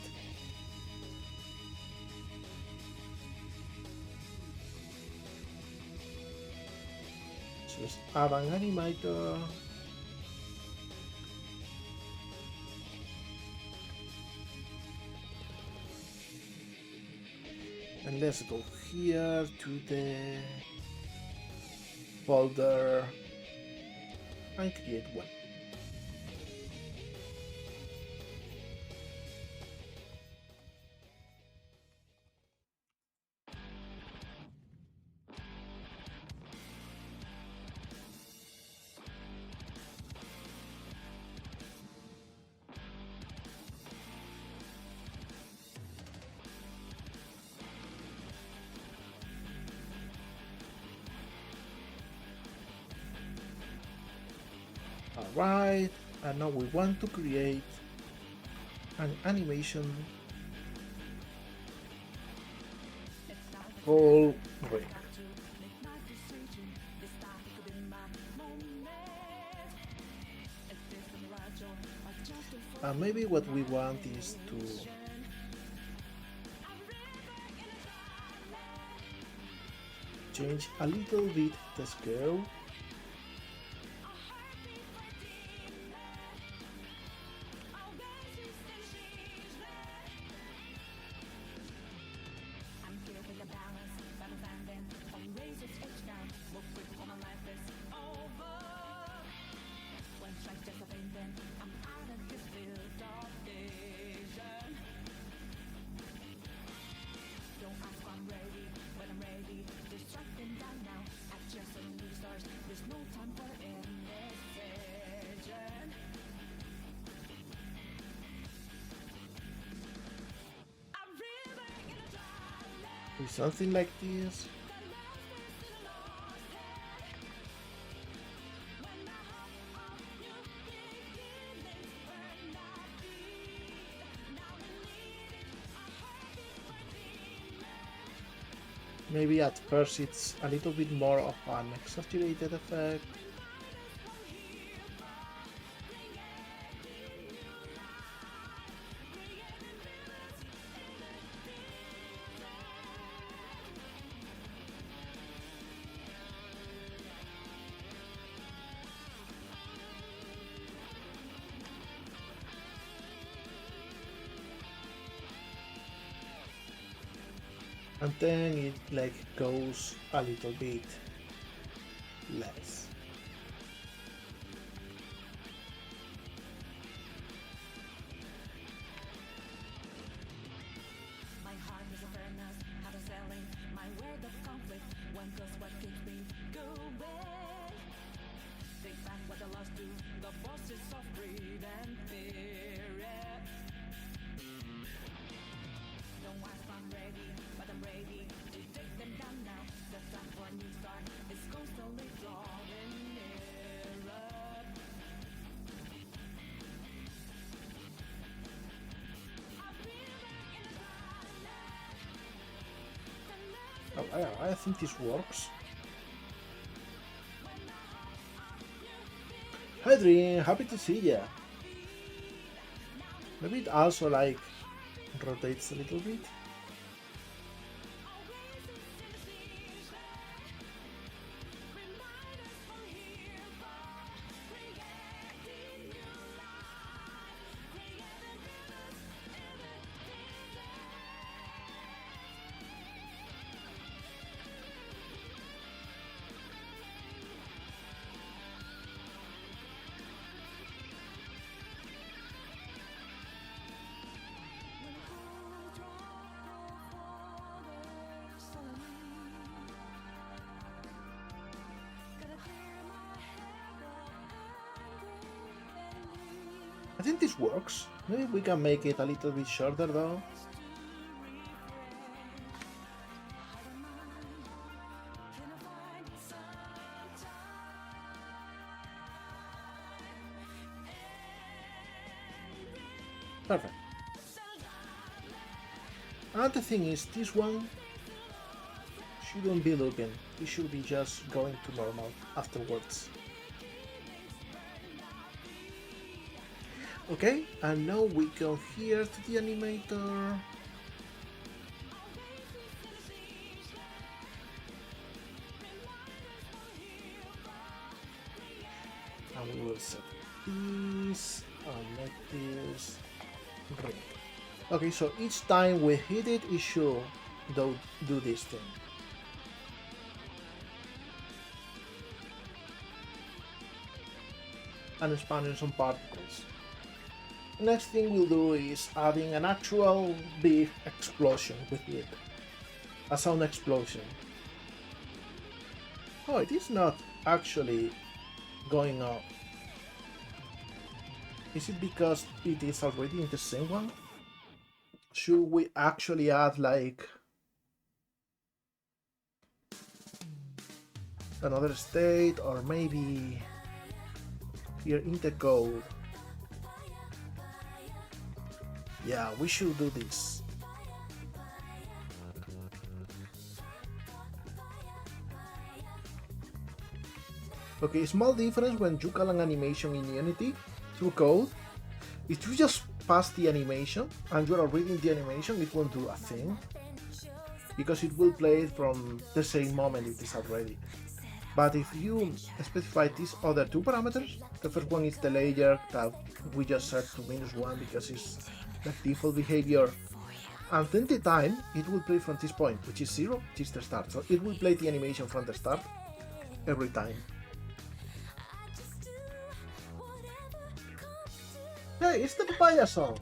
Speaker 1: So let's add an animator. And let's go here to the folder and create one. Alright, and now we want to create an animation called ring. And maybe what we want is to change a little bit the scale. Something like this. Maybe at first it's a little bit more of an exaggerated effect. And then it like goes a little bit less.
Speaker 5: My heart is a furnace, how to selling my word of conflict. One plus what keeps me going. Take back what I lost to the bosses of greed and fear. Don't ask if I'm ready, but I'm ready to take them down now. The time for a new start is constantly drawing nearer.
Speaker 1: Oh, I think this works. Hi Dream, happy to see ya. Maybe it also like rotates a little bit. I think this works. Maybe we can make it a little bit shorter though. Perfect. And the thing is, this one shouldn't be looking. It should be just going to normal afterwards. Okay, and now we go here to the animator. And we will set this and make this ring. Okay, so each time we hit it, it should do this thing. And expanding some particles. Next thing we'll do is adding an actual big explosion with it. A sound explosion. Oh, it is not actually going up. Is it because it is already in the same one? Should we actually add like another state, or maybe here in the code? Yeah, we should do this. Okay, small difference when you call an animation in Unity through code. If you just pass the animation and you are reading the animation, it won't do a thing, because it will play it from the same moment it is already. But if you specify these other two parameters, the first one is the layer that we just set to -1 because it's the default behavior, and then the time it will play from this point, which is 0, which is the start. So it will play the animation from the start every time. Hey, it's the papaya song!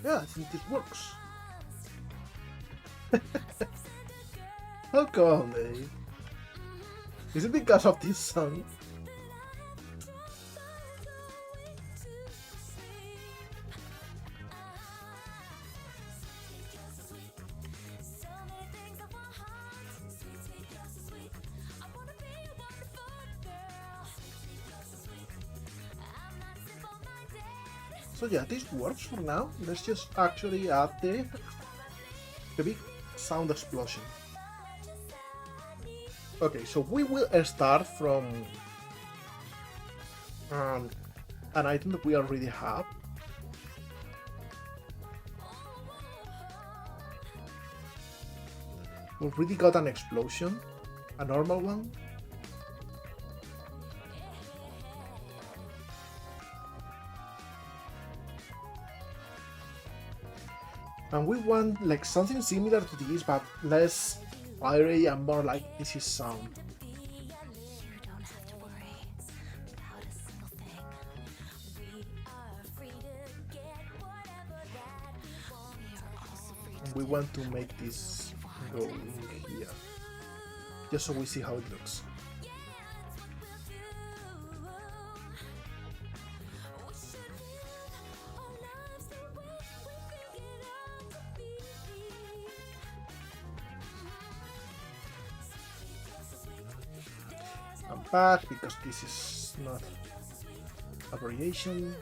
Speaker 1: Yeah, I think this works. How come, Dave? Is it because of this song? So yeah, this works for now. Let's just actually add the big sound explosion. Okay, so we will start from an item that we already have. We already got an explosion, a normal one. And we want like something similar to this, but less fiery and more like this is sound. And we want to make this go in here, just so we see how it looks. Back because this is not a variation,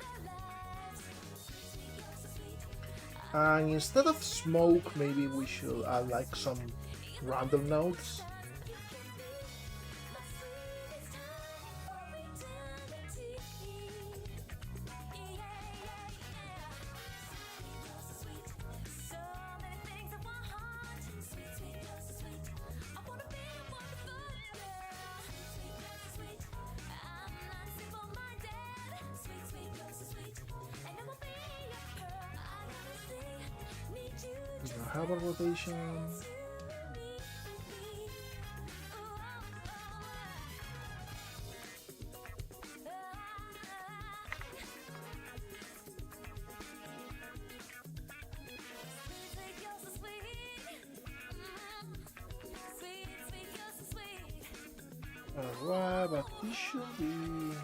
Speaker 1: and instead of smoke maybe we should add like some random notes. We don't have a rotation. Alright, but this should be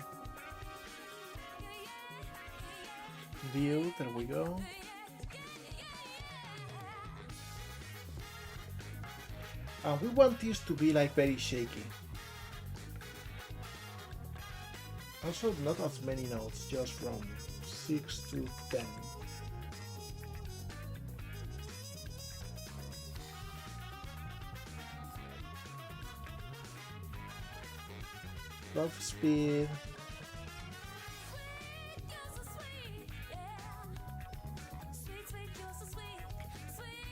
Speaker 1: view. There we go. And we want this to be like very shaky. Also, not as many notes, just from 6 to 10. Love speed.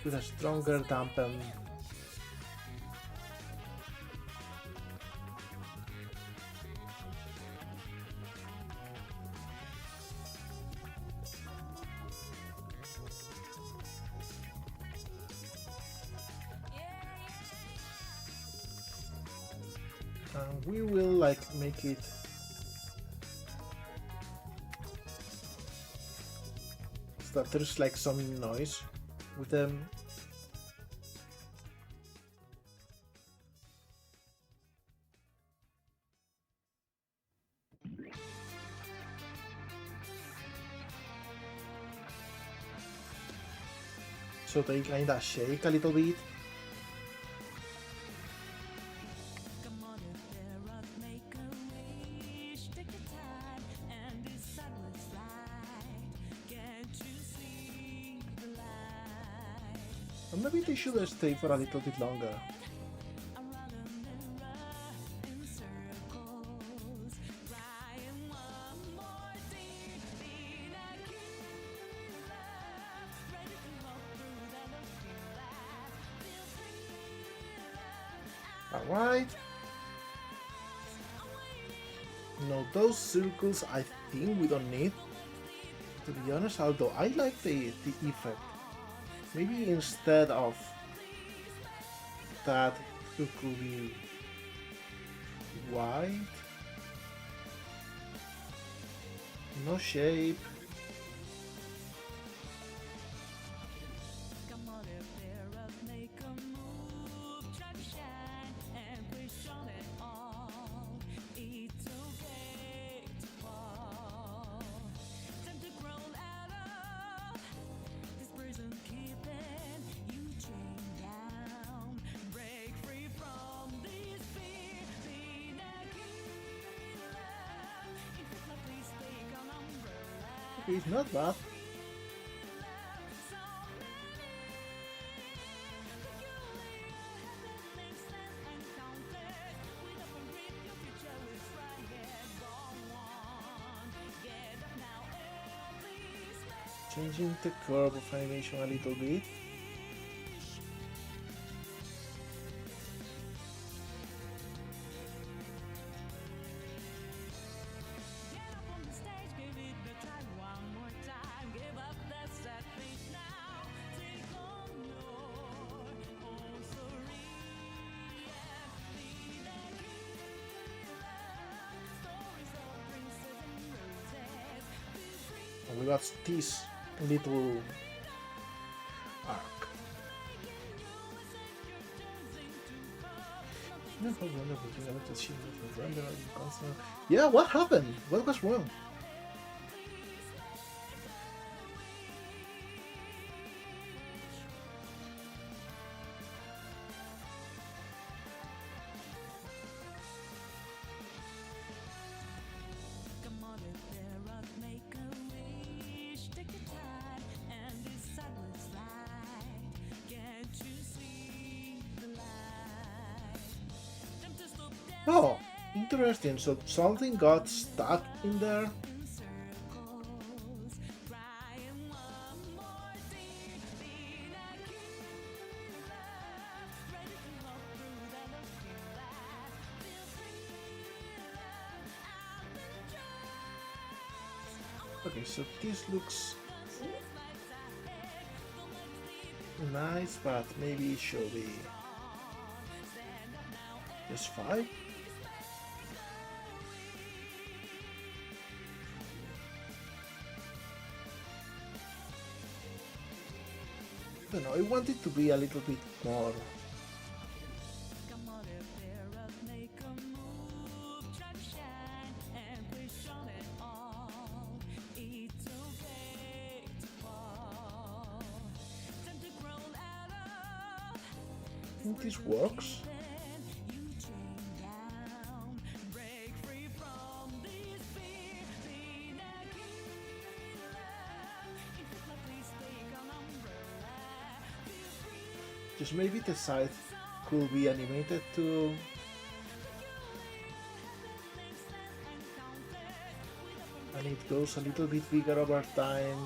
Speaker 1: With a stronger dampen. And we will like make it so that there's like some noise with them. So they kinda shake a little bit.
Speaker 5: Come on, Pharaoh, make a wish, take your time, and decide what's right. Can't you see the light?
Speaker 1: And maybe they should stay for a little bit longer.
Speaker 5: Around the mirror in circles, crying one more day. Being a killer, ready to walk through the looking glass. Feel free,
Speaker 1: Alright. No, those circles I think we don't need, to be honest, although I like the effect. Maybe instead of that it could be white. No shape.
Speaker 5: come on, Pharaoh, make a move, try to shine and question it all. It's okay to fall, time to crawl out of this prison keeping you chained down. Break free from this fear, being a killer. If it's not, please take an umbrella.
Speaker 1: It's not bad. Changing the curve of animation a little bit. And we got this little arc. Yeah, what happened? What was wrong?
Speaker 5: Come on, Pharaoh, make a wish, take your time and decide what's right. Can't you see the light? Time to stop
Speaker 1: Oh, interesting. So something got stuck in there.
Speaker 5: in circles, crying one more day. Being a killer, ready to walk through the looking glass. Feel free, I've been just
Speaker 1: Okay, so this looks nice, but maybe it should be just 5. I don't know, I want it to be a little bit more.
Speaker 5: come on, Pharaoh, make a move.
Speaker 1: think this works. Just maybe the scythe could be animated to and it goes a little bit bigger over time.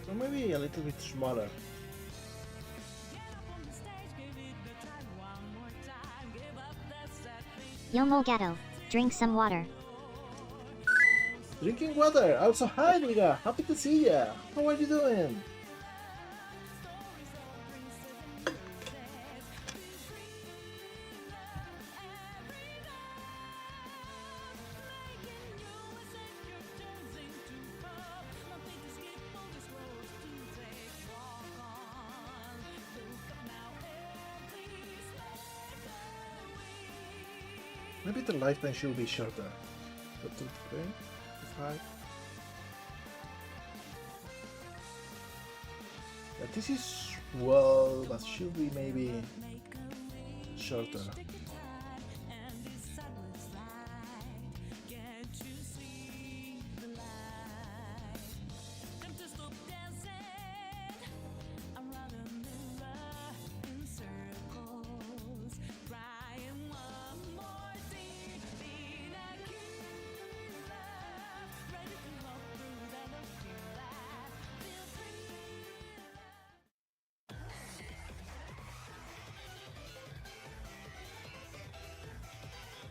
Speaker 1: Or maybe a little bit smaller.
Speaker 2: Yo molegato, drink some water.
Speaker 1: Drinking water! Also, hi Niga! Happy to see ya! How are you doing? Maybe the lifetime should be shorter. But okay, fine. Yeah, this is well, but should be maybe shorter.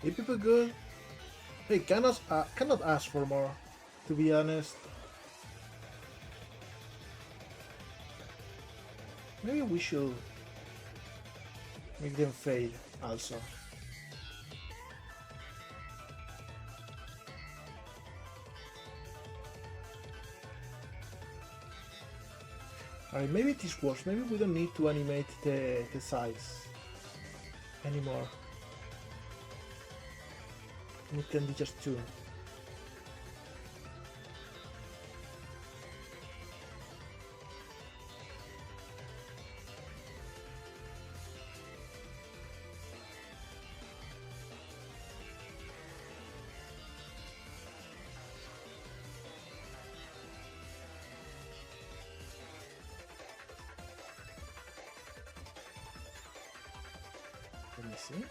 Speaker 1: Hey, people good? Hey, cannot ask for more, to be honest. Maybe we should make them fail also. Alright, maybe this works. Maybe we don't need to animate the size anymore. It can be just two. Let me see.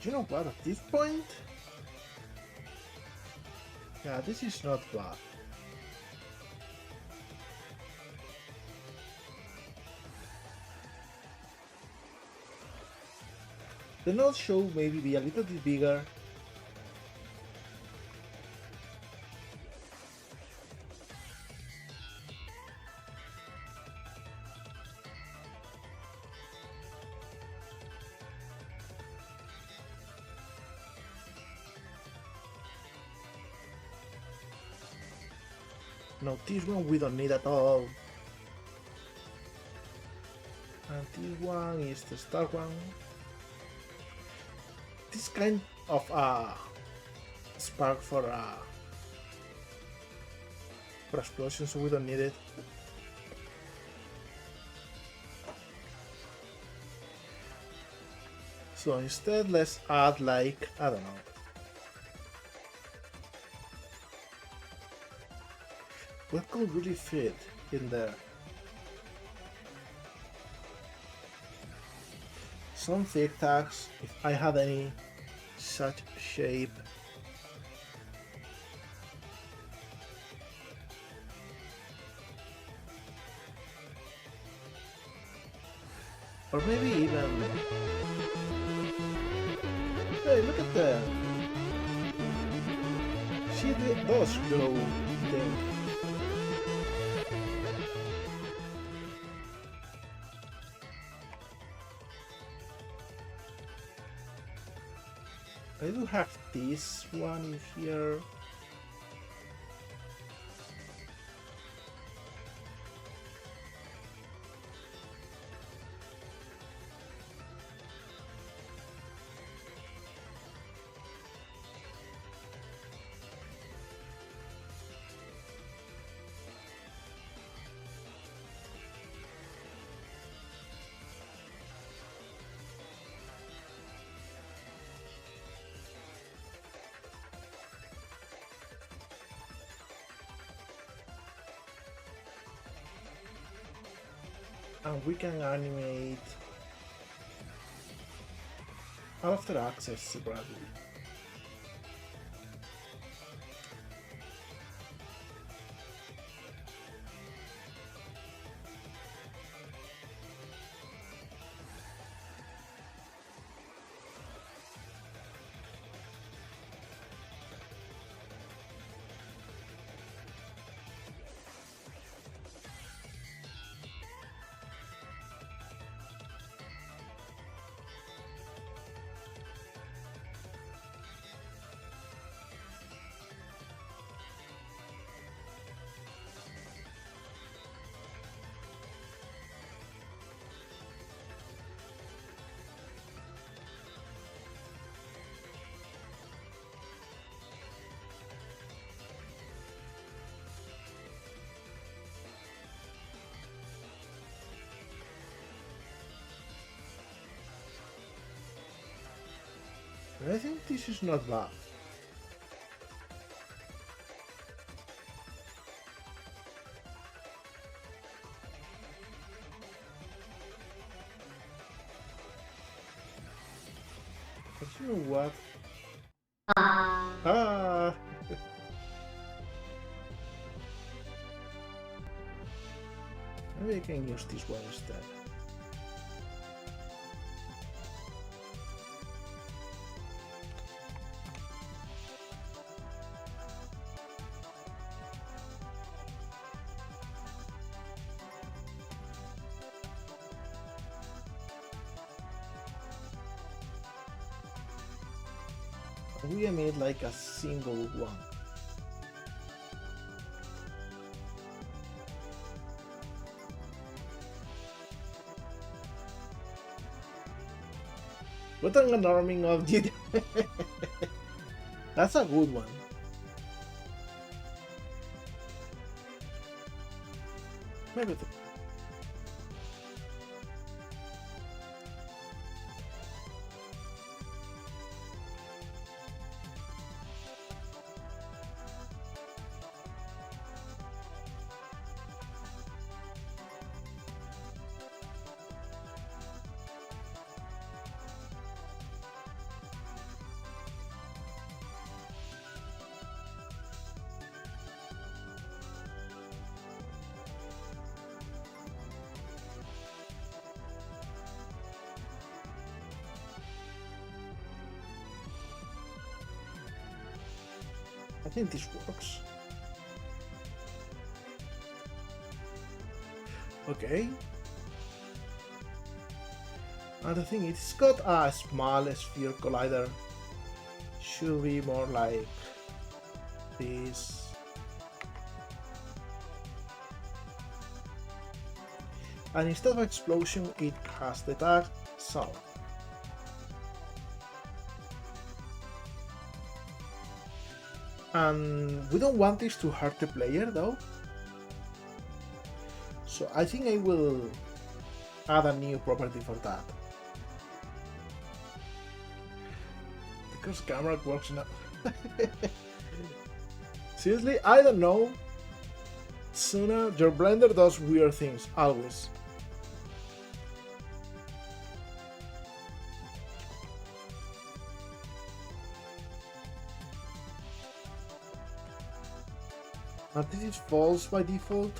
Speaker 1: You know what, at this point? Yeah, this is not bad. The nose show maybe be a little bit bigger. No, this one we don't need at all. And this one is the star one. This kind of spark for explosion, so we don't need it. So instead, let's add like, I don't know. What could really fit in there? Some fake tags, if I had any such shape. Or maybe even... Hey, look at that! She does glow thing. I do have this one here. And we can animate after access separately. I think this is not bad. But you know what? Ah! Maybe I can use this one instead. We made like a single one. What an alarming object. That's a good one. Maybe I think this works. Okay. And I think it's got a small sphere collider. Should be more like this. And instead of explosion, it has the tag sound. And we don't want this to hurt the player though. So I think I will add a new property for that. Because camera works now. Seriously, I don't know. Sooner, your blender does weird things, always. And this is false by default.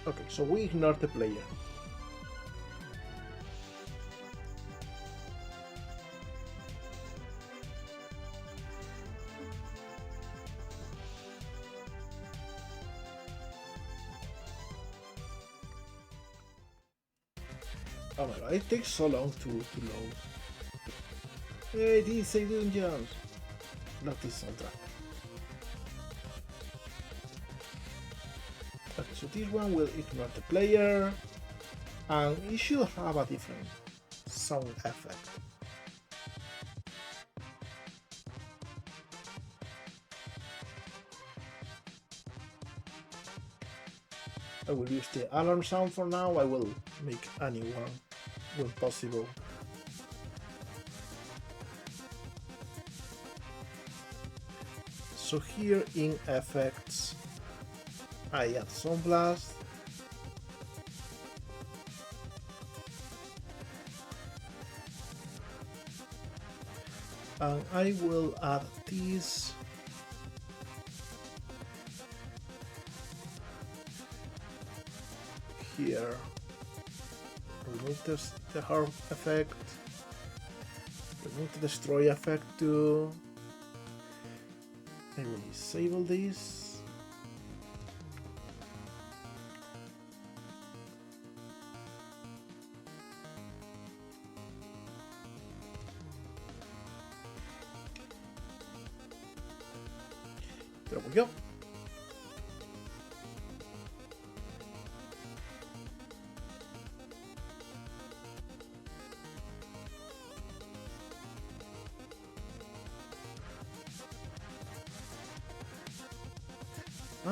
Speaker 1: Okay, so we ignore the player. Oh my god, it takes so long to load. Hey, these dungeons! Not this soundtrack. Okay, so this one will ignore the player, and it should have a different sound effect. I will use the alarm sound for now. I will make a new one when possible. So here in effects, I add some blast. And I will add this. Here. Remove the harm effect. Remove the destroy effect too. I will disable this. There we go.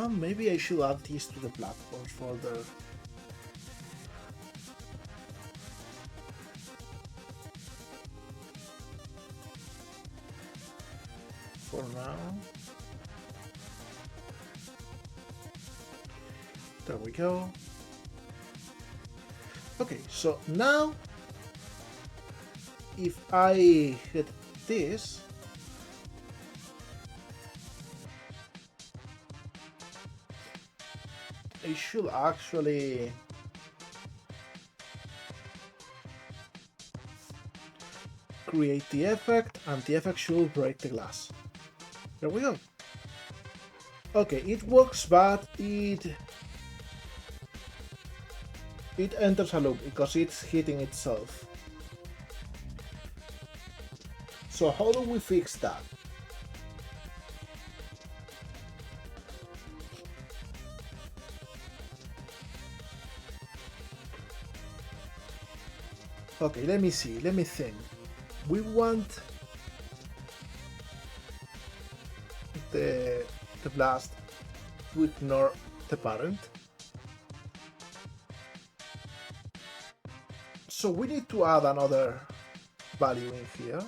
Speaker 1: Maybe I should add this to the platforms folder. For now. There we go. Okay, so now if I hit this, I should actually create the effect, and the effect should break the glass. There we go. Okay, it works, but it enters a loop because it's hitting itself. So how do we fix that? Okay, let me see, let me think. We want the blast to ignore the parent. So we need to add another value in here.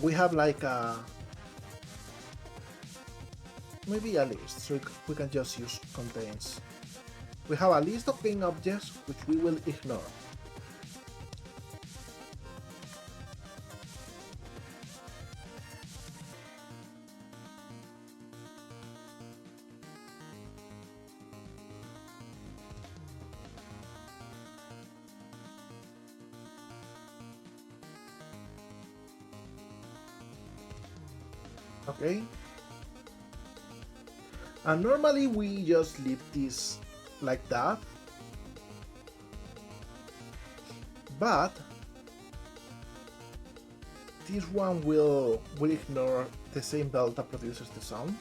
Speaker 1: We have like a maybe a list, so we can just use contains. We have a list of game objects which we will ignore. Okay, and normally we just leave this like that, but this one will ignore the same bell that produces the sound.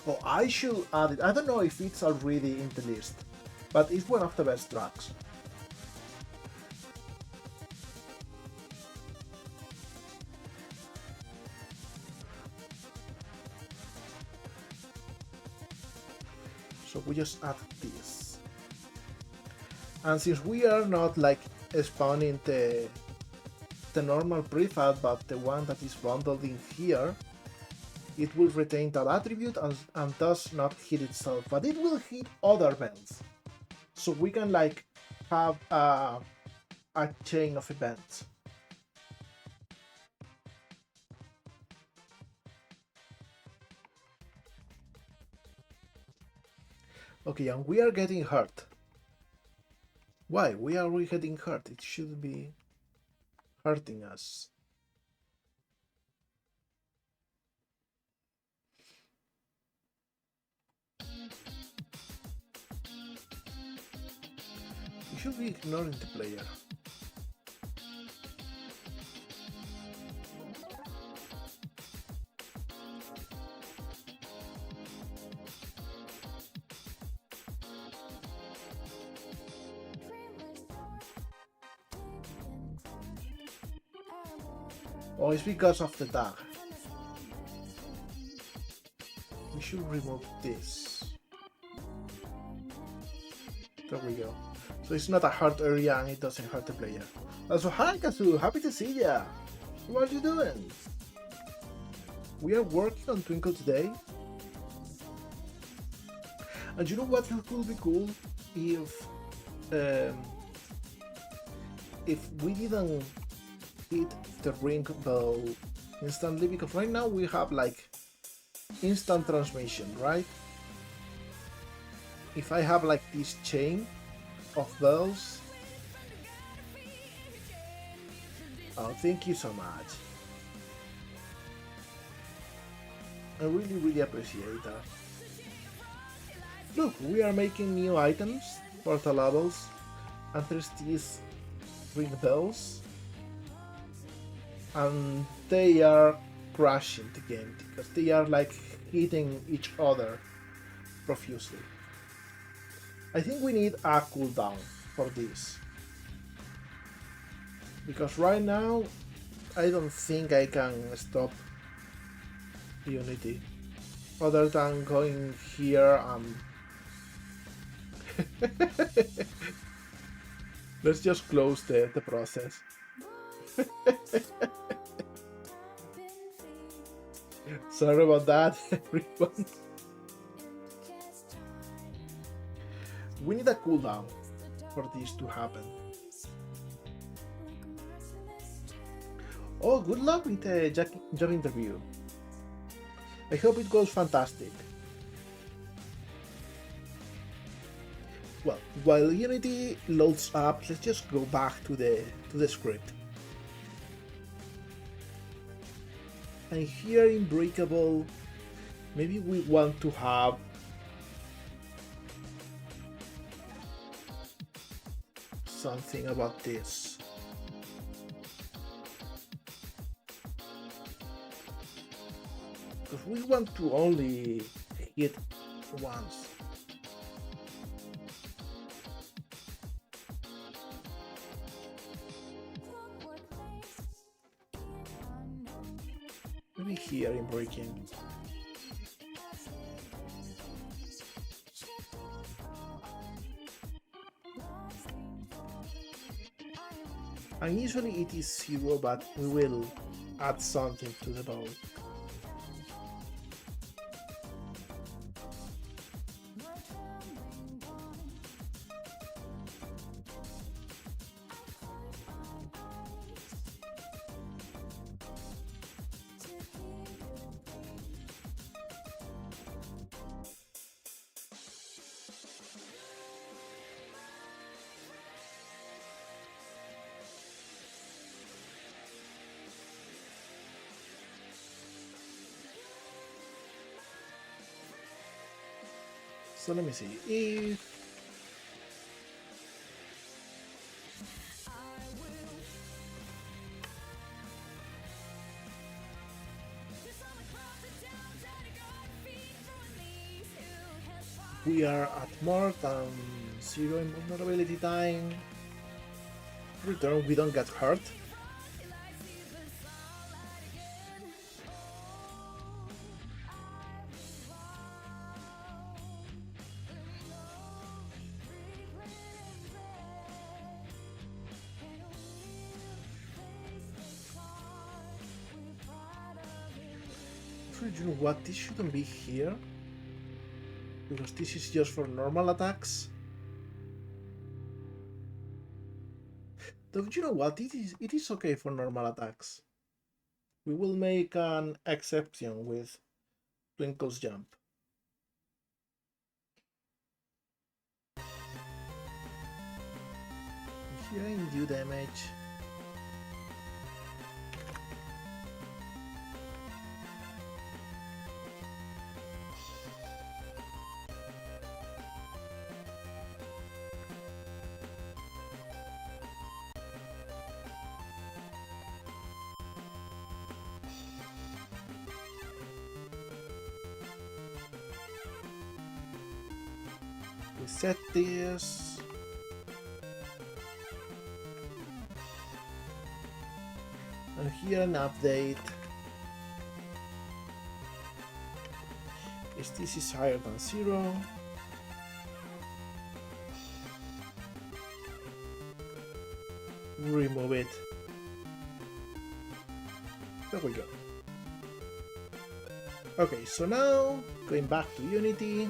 Speaker 1: Oh, I should add it. I don't know if it's already in the list, but it's one of the best tracks. So we just add this. And since we are not like spawning the normal prefab, but the one that is bundled in here, it will retain that attribute and does not hit itself, but it will hit other bells. So we can like have a chain of events. Okay, and we are getting hurt. Why? Why are we getting hurt? It should be hurting us. We should be ignoring the player. Oh, it's because of the tag. We should remove this. There we go. So it's not a hard area and it doesn't hurt the player. Also, hi Kazu, happy to see ya! What are you doing? We are working on Twinkle today. And you know what could be cool? If we didn't hit the ring bell instantly, because right now we have like instant transmission, right? If I have like this chain of bells. Oh, thank you so much. I really appreciate that. Look, we are making new items for the levels, and there's these ring bells, and they are crashing the game because they are like hitting each other profusely. I think we need a cooldown for this, because right now I don't think I can stop Unity other than going here and let's just close the process. Sorry about that, everyone. We need a cooldown for this to happen. Oh, good luck with the job interview. I hope it goes fantastic. Well, while Unity loads up, let's just go back to the script. And here in Breakable, maybe we want to have something about this. Because we want to only hit once. Maybe here in breaking. And usually it is 0, but we will add something to the bow. So let me see if we are at more than 0 in vulnerability time. Return, we don't get hurt. You know what, this shouldn't be here, because this is just for normal attacks. Though you know what, it is okay for normal attacks. We will make an exception with Twinkle's jump. Here in due damage. Set this. And And here an update. If this is higher than 0, remove it. There we go. Okay, so now going back to Unity,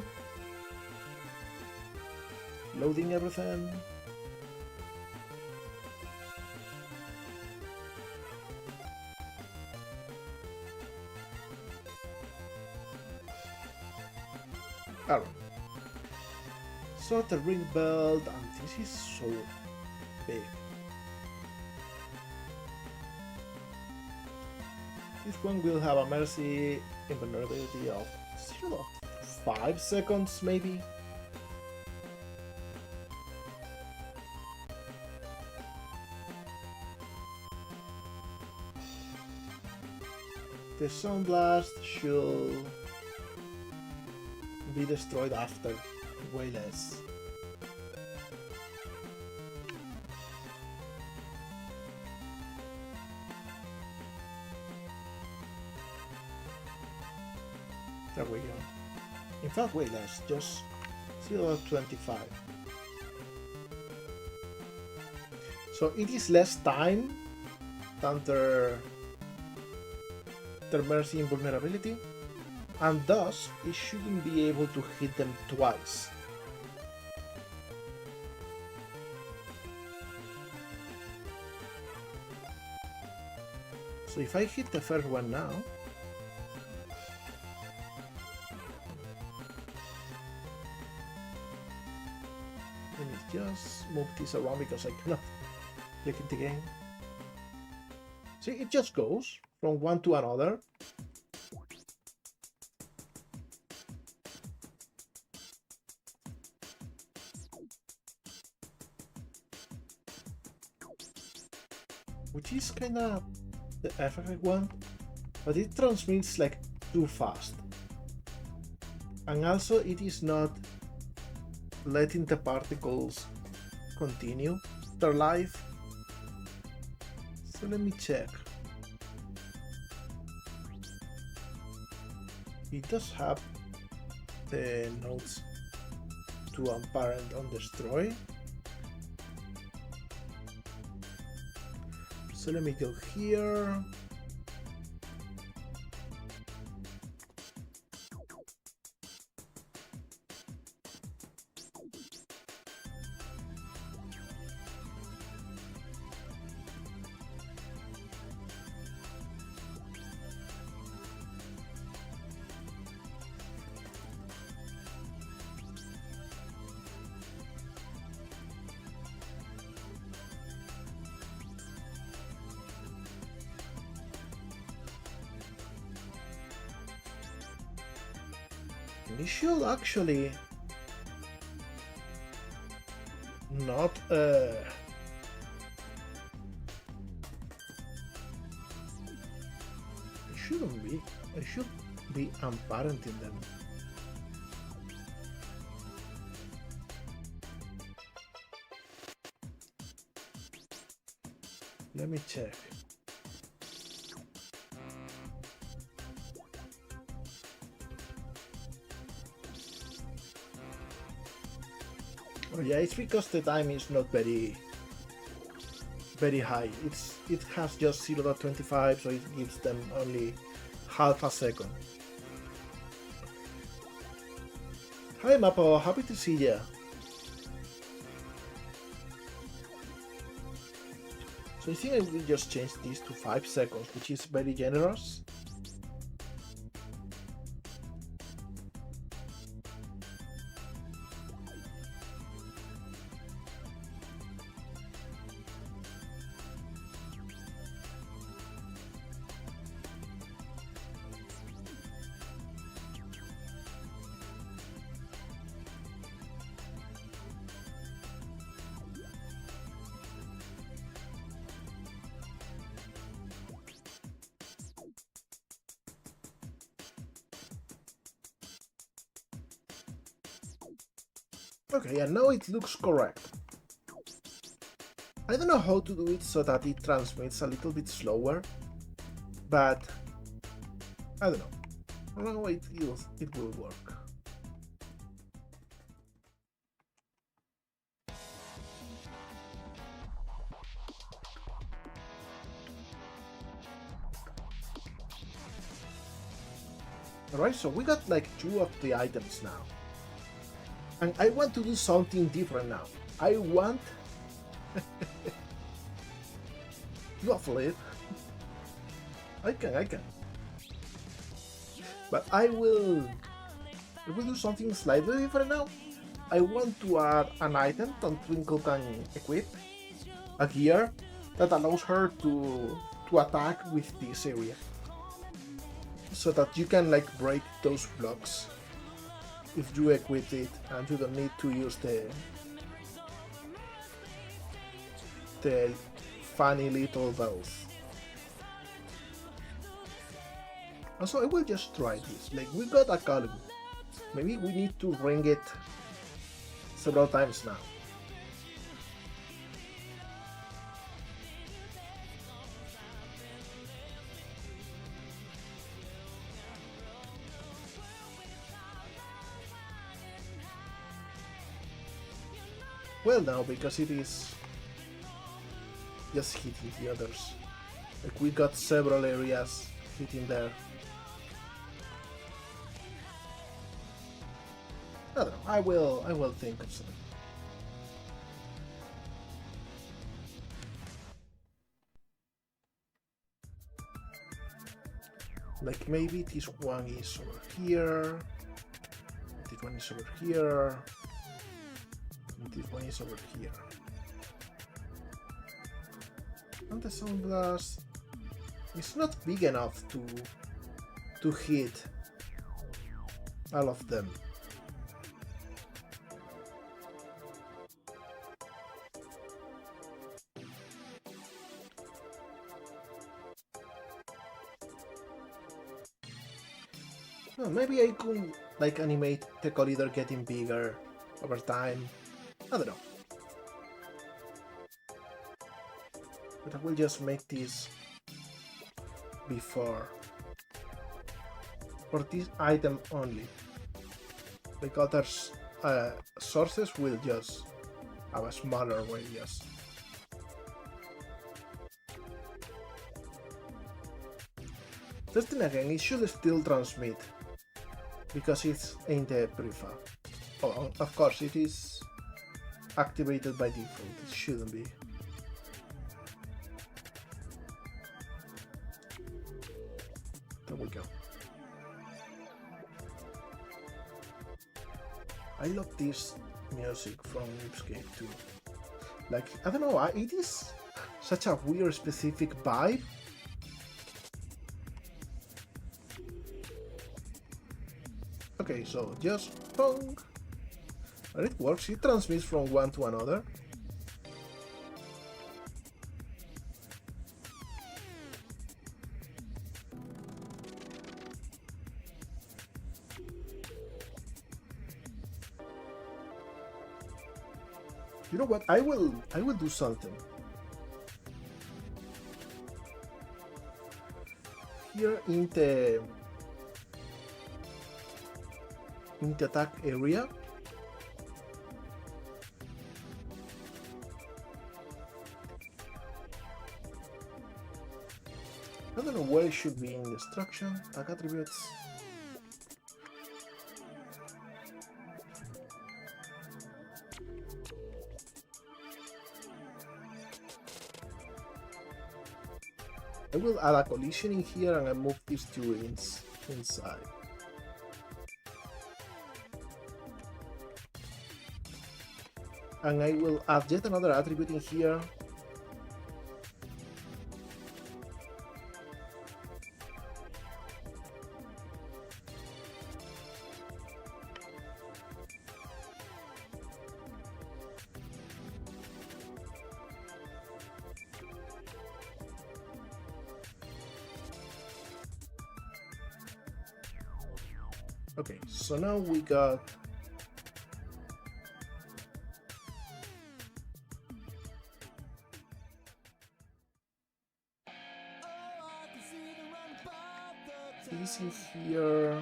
Speaker 1: loading everything. Alright. So the ring belt, and this is so big. This one will have a mercy invulnerability of 0.5 seconds, maybe. The Sound Blast should be destroyed after, way less. There we go. In fact, way less, just 0.25. So it is less time than their mercy invulnerability, and thus it shouldn't be able to hit them twice. So if I hit the first one now, let me just move this around because I cannot click it again. See, it just goes from one to another. Which is kinda the effect one, but it transmits like too fast. And also it is not letting the particles continue their life. So let me check. It does have the nodes to unparent and destroy. So let me go here. We should actually not it shouldn't be. I should be unparenting them. Let me check. Oh yeah, it's because the time is not very high. It has just 0.25, so it gives them only half a second. Hi Mapo, happy to see ya. So I think I will just change this to 5 seconds, which is very generous. Okay, and now it looks correct. I don't know how to do it so that it transmits a little bit slower, but I don't know. I don't know it will work. Alright, so we got like 2 of the items now. And I want to do something different now. I want to flip. I can. But I will do something slightly different now. I want to add an item that Twinkle can equip, a gear that allows her to attack with this area, so that you can like break those blocks if you equip it and you don't need to use the funny little bells. Also, I will just try this. Like, we got a column. Maybe we need to ring it several times now. Well, now, because it is just hitting the others. Like, we got several areas hitting there. I don't know, I will think of something. Like, maybe this one is over here, this one is over here, and this one is over here. And the sound blast is not big enough to hit all of them. Well, maybe I could like animate the corridor getting bigger over time. I don't know. But I will just make this before for this item only. Like other sources will just have a smaller radius. Testing again, it should still transmit because it's in the prefab. Oh, of course it is activated by default, it shouldn't be. There we go. I love this music from Escape too. Like, I don't know, it is such a weird specific vibe. Okay, so just pong, and it works, it transmits from one to another. You know what? I will do something. Here in the attack area, I don't know where it should be in destruction, attack attributes. I will add a collision in here and I move these two inside. And I will add yet another attribute in here. Okay, so now we got is in here.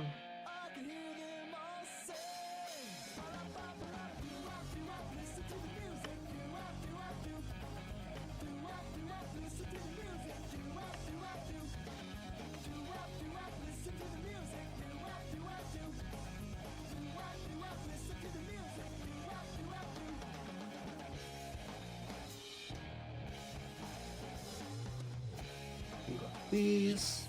Speaker 1: We got this.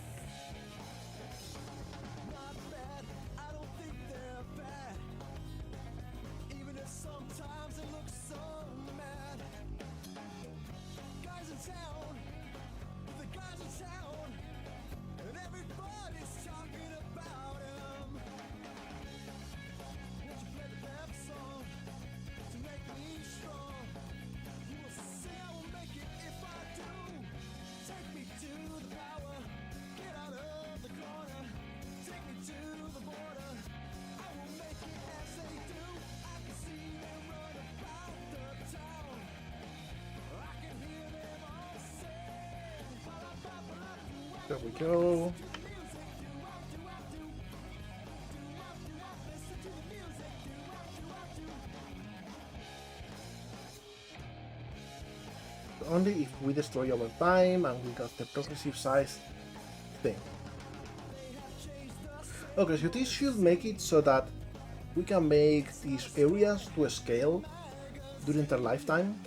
Speaker 1: There we go. Only if we destroy over time and we got the progressive size thing. Okay, so this should make it so that we can make these areas to scale during their lifetime.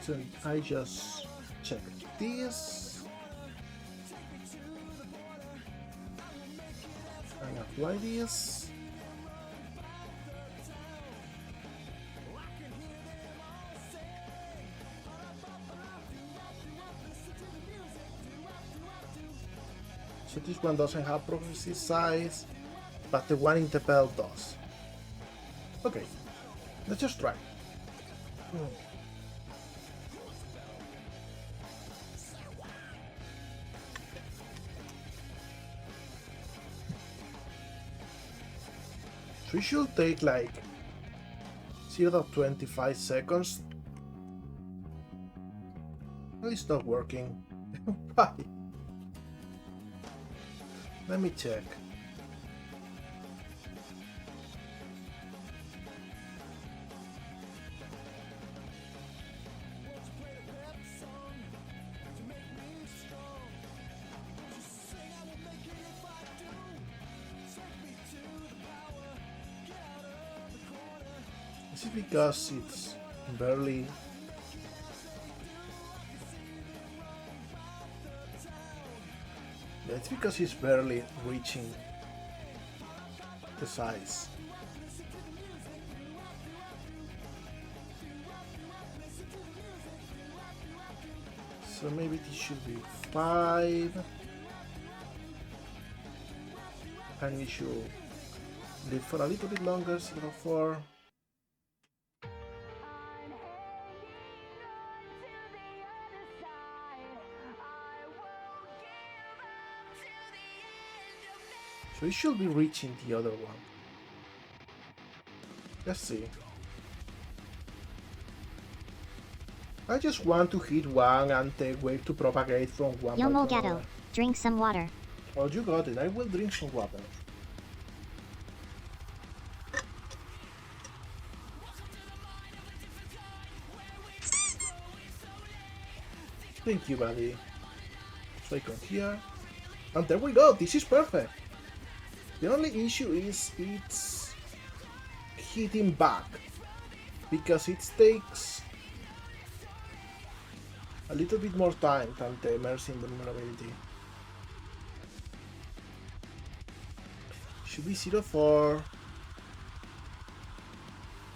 Speaker 1: So I just check this and apply this. So this one doesn't have progressive size, but the one in the belt does. Okay, let's just try. So it should take like 0.25 seconds. Well, it's not working. Why? Let me check. Is it because it's barely... Yeah, it's because it's barely reaching the size. So maybe this should be 5. And we should live for a little bit longer, 0.4. So it should be reaching the other one. Let's see. I just want to hit one and take wave to propagate from one
Speaker 2: Yo
Speaker 1: part to
Speaker 2: molegato,
Speaker 1: another.
Speaker 2: drink some water.
Speaker 1: Oh, you got it. I will drink some water. Thank you, buddy. So I come here. And there we go. This is perfect. The only issue is it's hitting back. Because it takes a little bit more time than the immersing vulnerability. Should be 0.4.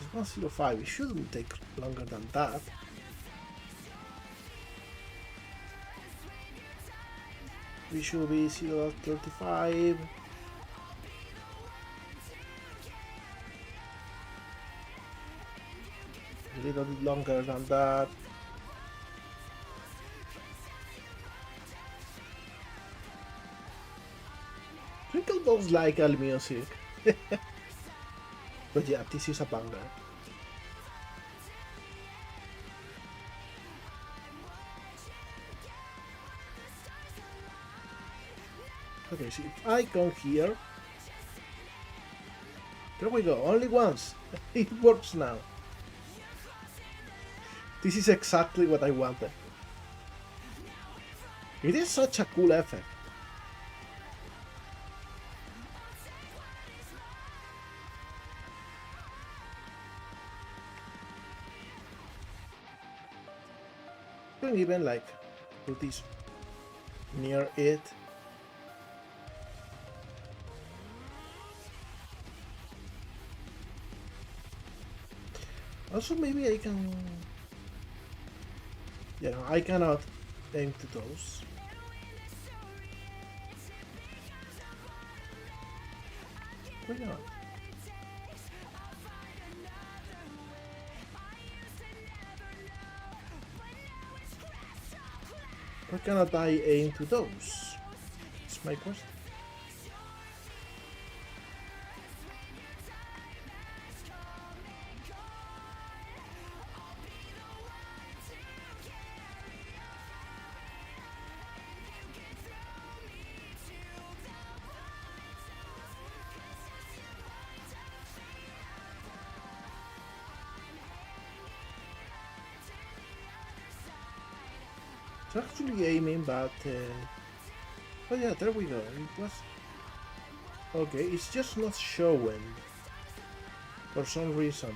Speaker 1: It's 1.05. It shouldn't take longer than that. We should be 0.35. A little bit longer than that. does like all music. But yeah, this is a banger. Okay, so if I come here, there we go, only once. It works now. This is exactly what I wanted. It is such a cool effect. You can even like put this near it. Also, maybe I can. Yeah, no, I cannot aim to those. Why not? Why cannot I aim to those? That's my question. It's actually aiming, but oh yeah, there we go. It was okay. It's just not showing for some reason.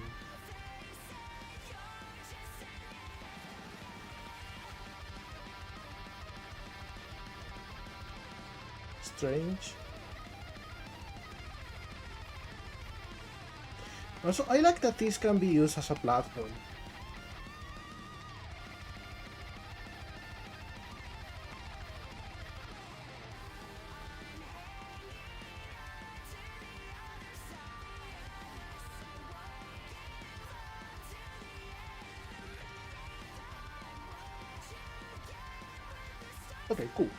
Speaker 1: Strange. Also, I like that this can be used as a platform. Okay, cool.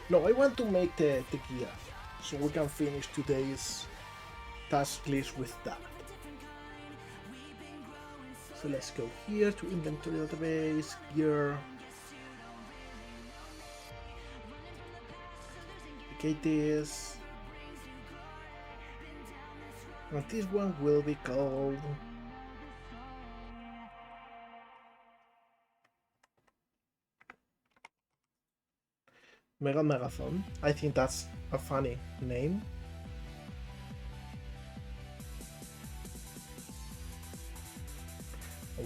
Speaker 1: No, I want to make the gear, so we can finish today's task list with that. So let's go here to inventory database, gear. Duplicate this. And this one will be called Mega Megathon. I think that's a funny name.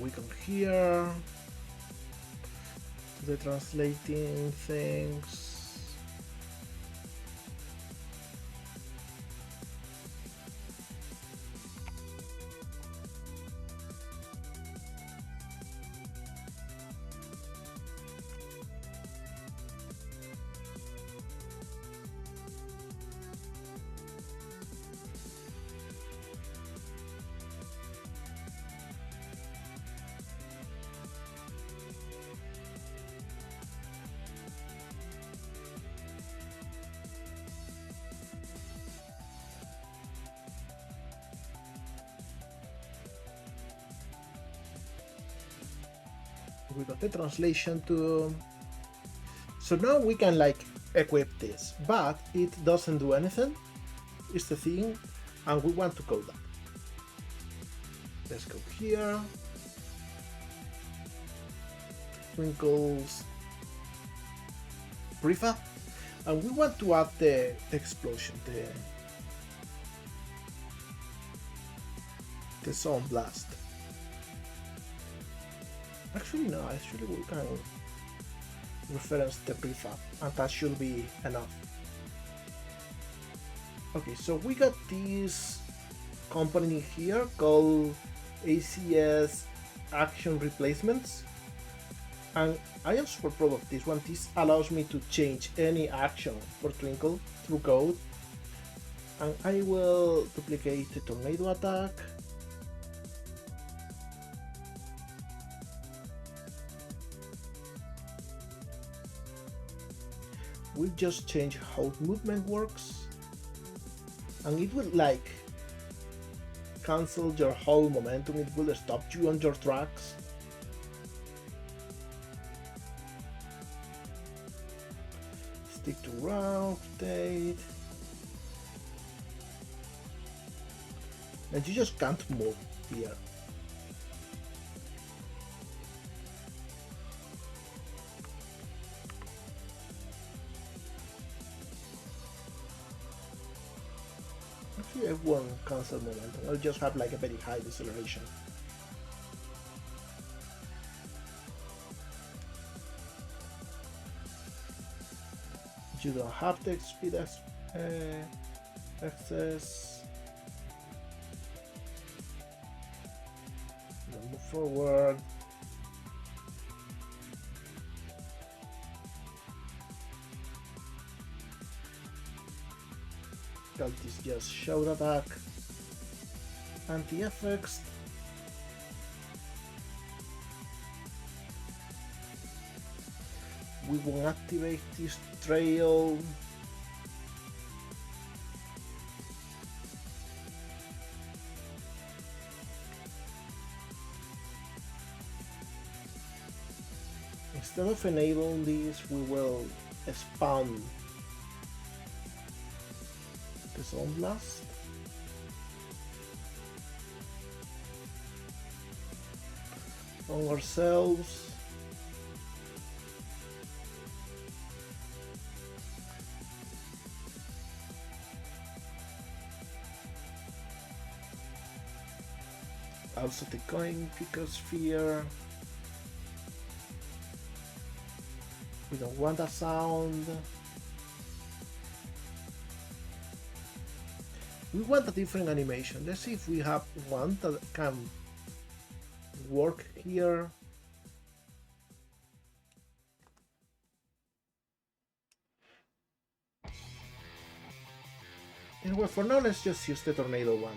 Speaker 1: We come here to the translating things. We got the translation to. So now we can like equip this, but it doesn't do anything. It's the thing, and we want to code that. Let's go here. Twinkle's prefab, and we want to add the explosion, the sound blast. Actually, no, actually we can reference the prefab, and that should be enough. Okay, so we got this component here called ACS Action Replacements, and I am super proud of this one. This allows me to change any action for Twinkle through code, and I will duplicate the tornado attack. We'll just change how movement works. and it will like cancel your whole momentum. It will stop you on your tracks. Stick to rotate. And you just can't move here. Actually, I won't cancel momentum. I'll just have like a very high deceleration. You don't have the speed access. Move forward. Cult is just shout attack. Anti-effects. We won't activate this trail. Instead of enabling this, we will spawn the Zone Blast. On ourselves. Also the coin picker sphere. We don't want a sound. We want a different animation. Let's see if we have one that can work here. Anyway, for now, let's just use the tornado one.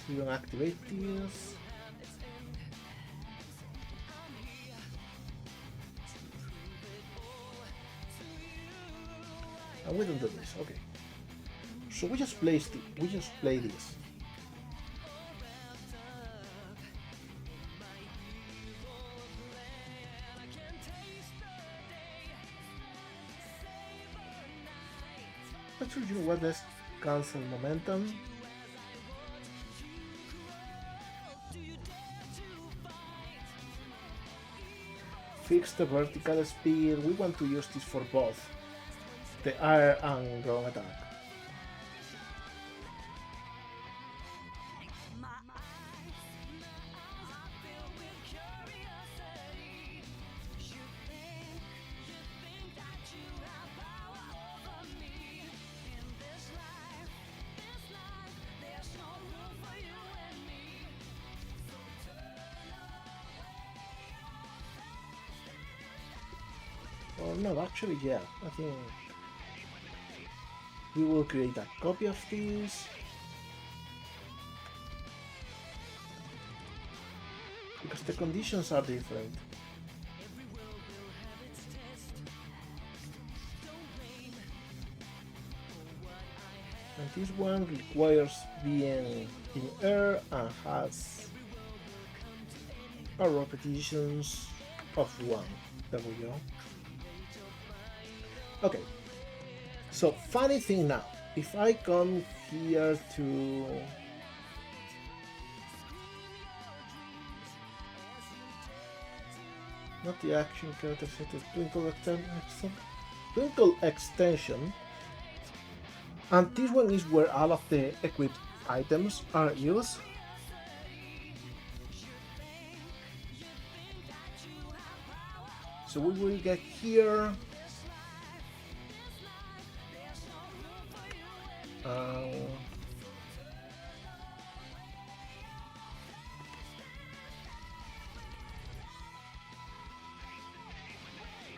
Speaker 1: We don't activate this. And we don't do this. Okay. So we just play this. Actually, you know what? Let's cancel momentum. Fix the vertical speed. We want to use this for both the air and ground attack. Or no, actually, yeah, I think we will create a copy of this. Because the conditions are different. And this one requires being in air and has a repetitions of 1. There we go. Okay, so funny thing now, if I come here to not the action character set, the Twinkle extension, and this one is where all of the equipped items are used. So we will get here.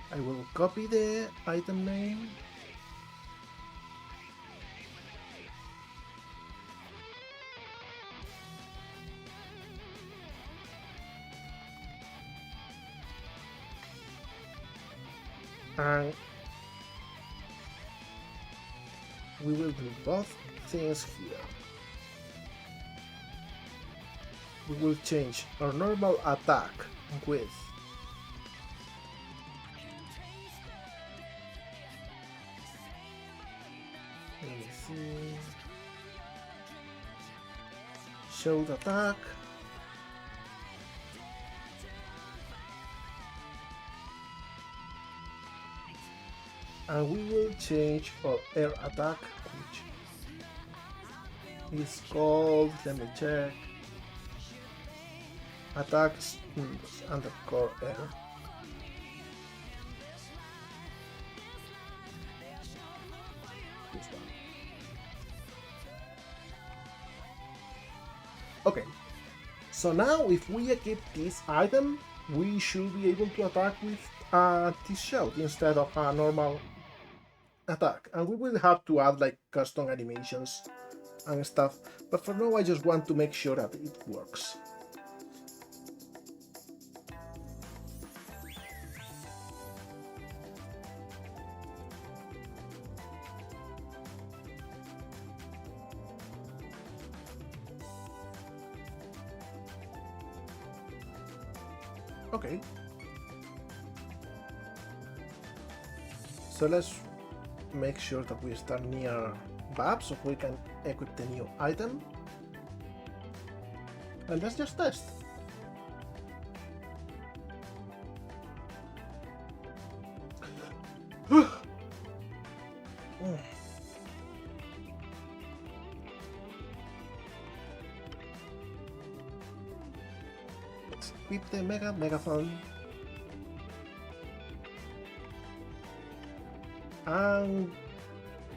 Speaker 1: I will copy the item name. And we will do both things here. We will change our normal attack with let me see. Show the attack. And we will change our air attack, which is called, let me check, attacks underscore air. This one. Okay, so now if we equip this item, we should be able to attack with this shout instead of a normal attack, and we will have to add like custom animations and stuff, but for now I just want to make sure that it works. Okay, so let's make sure that we start near Bab so we can equip the new item. And let's just test. Let's equip the megaphone. And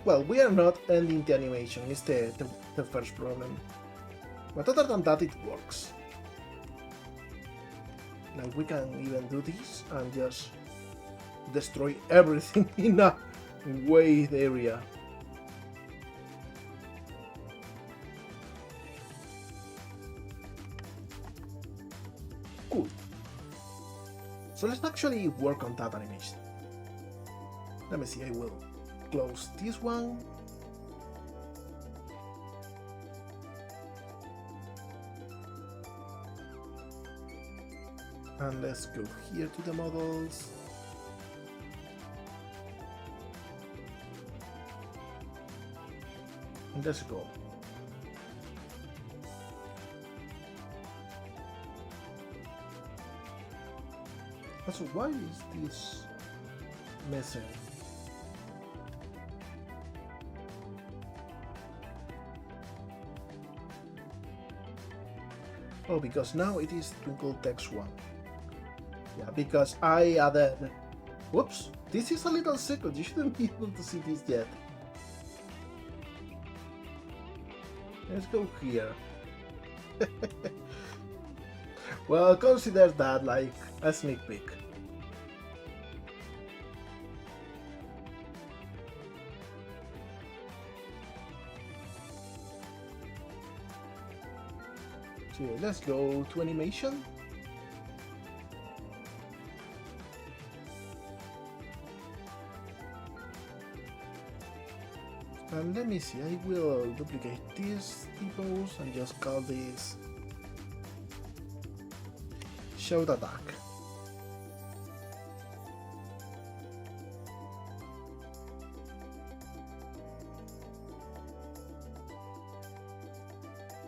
Speaker 1: well, we are not ending the animation, it's the first problem. But other than that, it works. Like, we can even do this and just destroy everything in a wide area. Cool. So let's actually work on that animation. Let me see, I will close this one. And let's go here to the models. And let's go. Also, why is this missing? Oh, because now it is Twinkle text 1. Yeah, because I added... Whoops, this is a little secret, you shouldn't be able to see this yet. Let's go here. Well, consider that like a sneak peek. So let's go to animation. And let me see, I will duplicate these typos and just call this shout attack.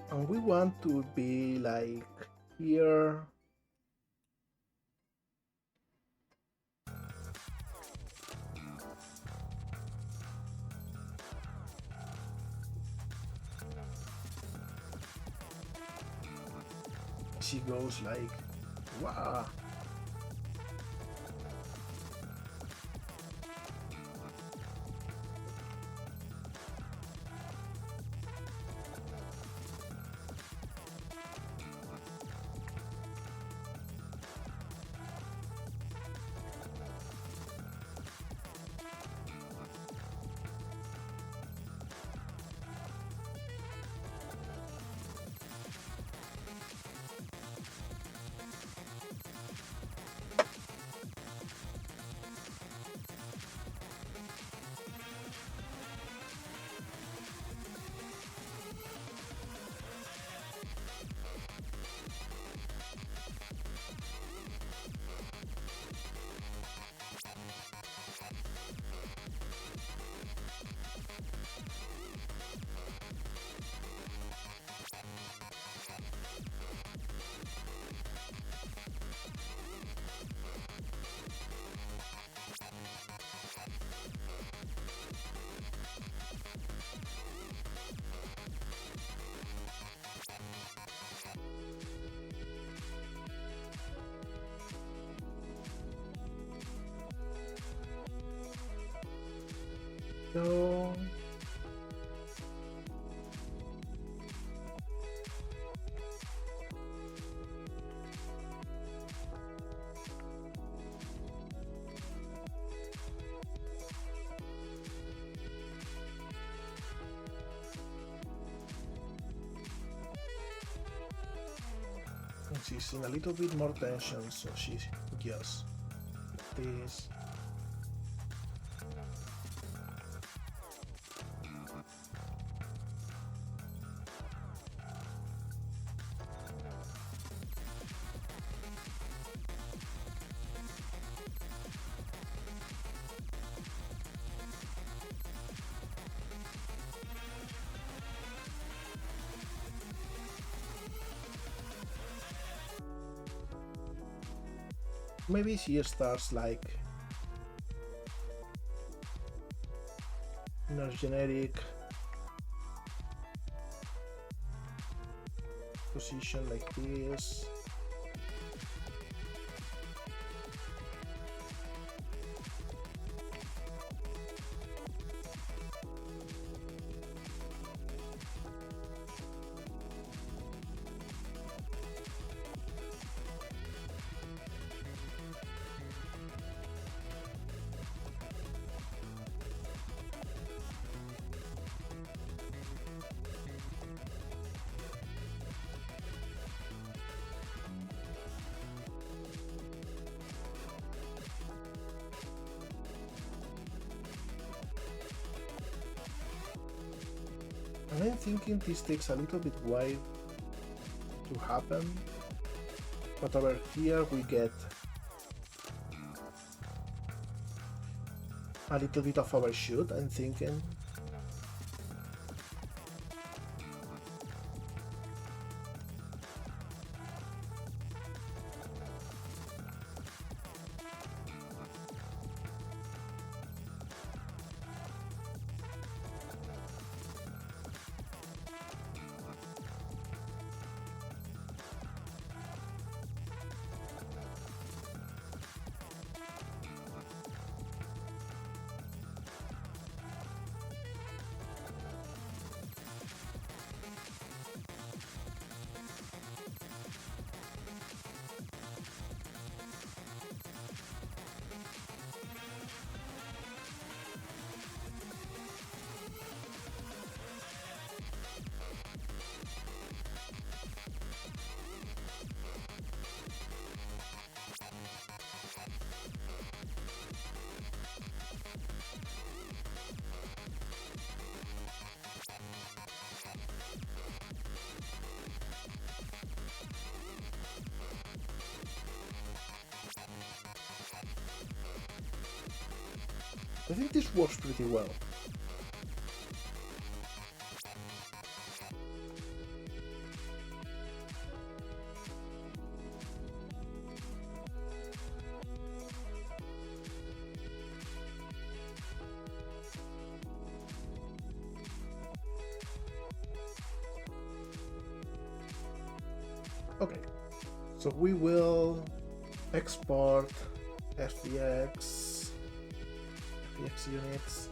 Speaker 1: And we want to be like here. She goes like, wow. So she's in a little bit more tension, so she just this. Maybe she starts like in a generic position like this. And I'm thinking this takes a little bit while to happen, but over here we get a little bit of overshoot, I'm thinking. I think this works pretty well. Okay, so we will export FBX units.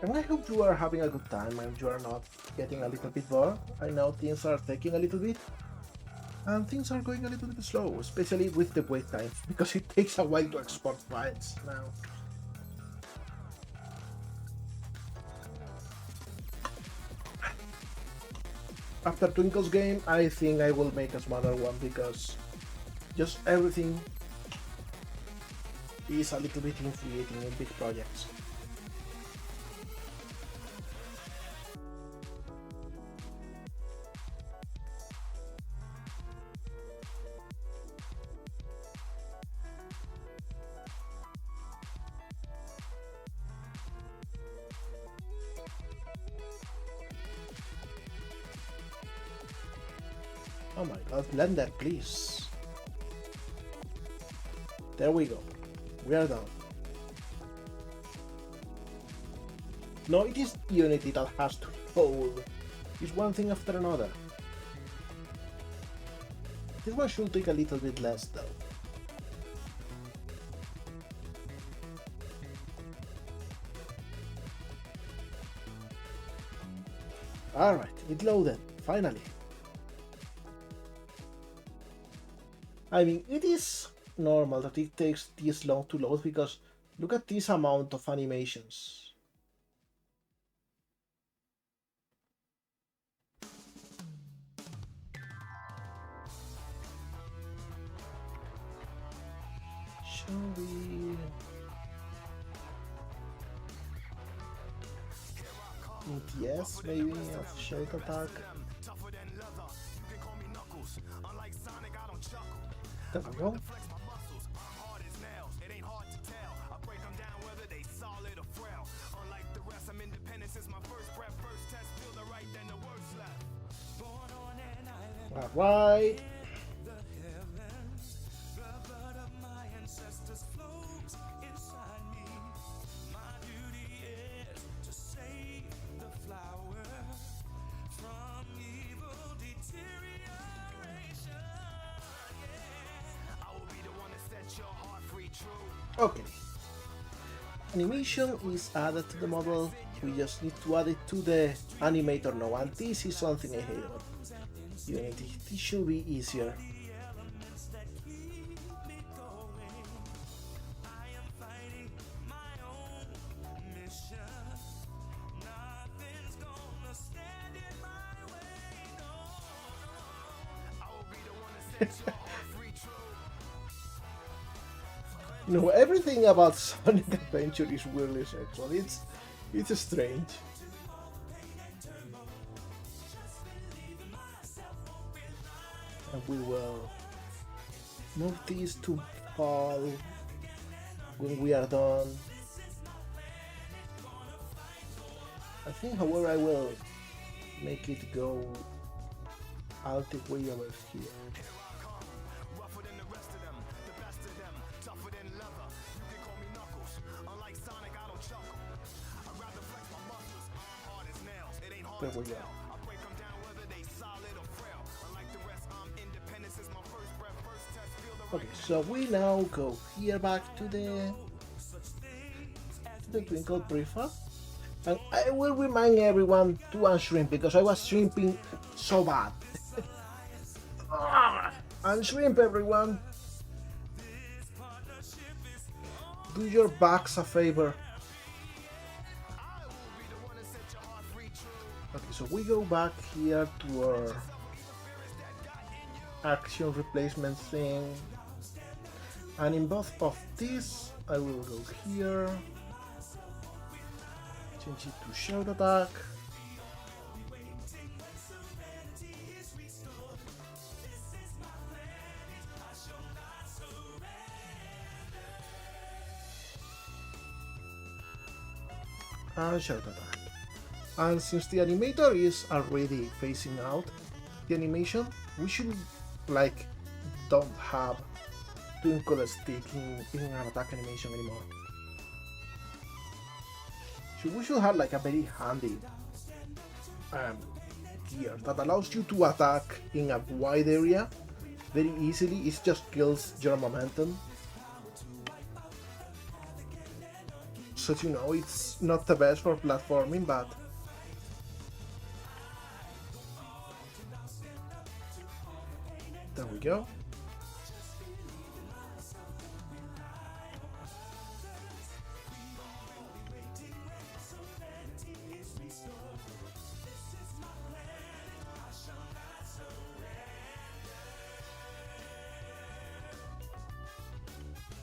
Speaker 1: And I hope you are having a good time and you are not getting a little bit bored. I know things are taking a little bit and things are going a little bit slow, especially with the wait times, because it takes a while to export files now. After Twinkle's game, I think I will make a smaller one because just everything is a little bit infuriating in big projects. Oh my god, Blender, please. There we go. We are done. No, it is Unity that has to load. It's one thing after another. This one should take a little bit less though. Alright, it loaded, finally. I mean, it is normal that it takes this long to load because look at this amount of animations. Shall we... Yes, maybe of shell attack. There we go. Alright. Okay. Animation is added to the model. We just need to add it to the animator now, and this is something I hate about Unity. This should be easier. You know, everything about Sonic Adventure is weirdly sexual. It's strange. And we will move these to fall when we are done. I think, however, I will make it go all the way over here. There we go. Okay, so we now go here back to the Twinkle prefab, and I will remind everyone to unshrimp because I was shrimping so bad. Unshrimp, everyone. Do your backs a favor. Okay, so we go back here to our action replacement thing, and in both of these I will go here, change it to shout attack, and shout attack. And since the animator is already phasing out the animation, we should like don't have Twinkle stick in an attack animation anymore. So we should have like a very handy gear that allows you to attack in a wide area very easily. It just kills your momentum. So you know, it's not the best for platforming, but there we go.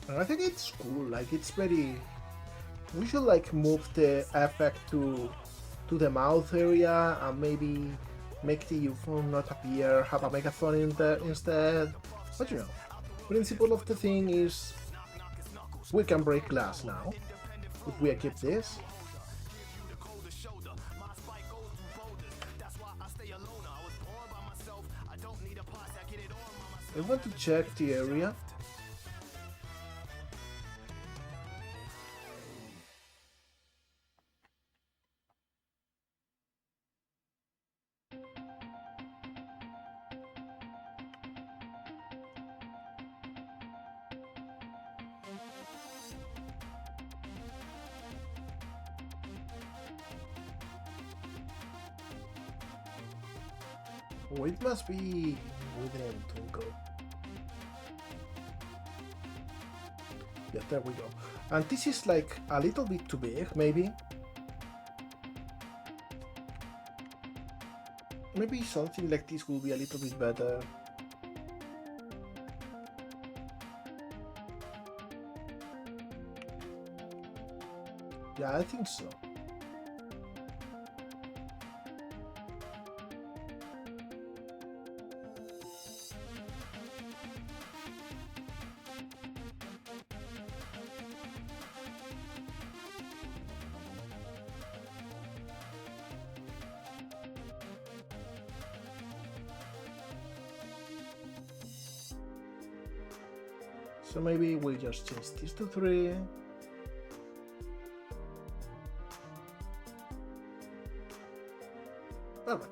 Speaker 1: And I think it's cool, like it's very... We should like move the effect to the mouth area and maybe make the UFO not appear, have a megaphone in there instead. But you know, principle of the thing is we can break glass now if we equip this. I want to check the area. Oh, it must be within Twinkle. Yeah, there we go. And this is like a little bit too big, maybe. Maybe something like this will be a little bit better. Yeah, I think so. So maybe we just change this to 3. Alright.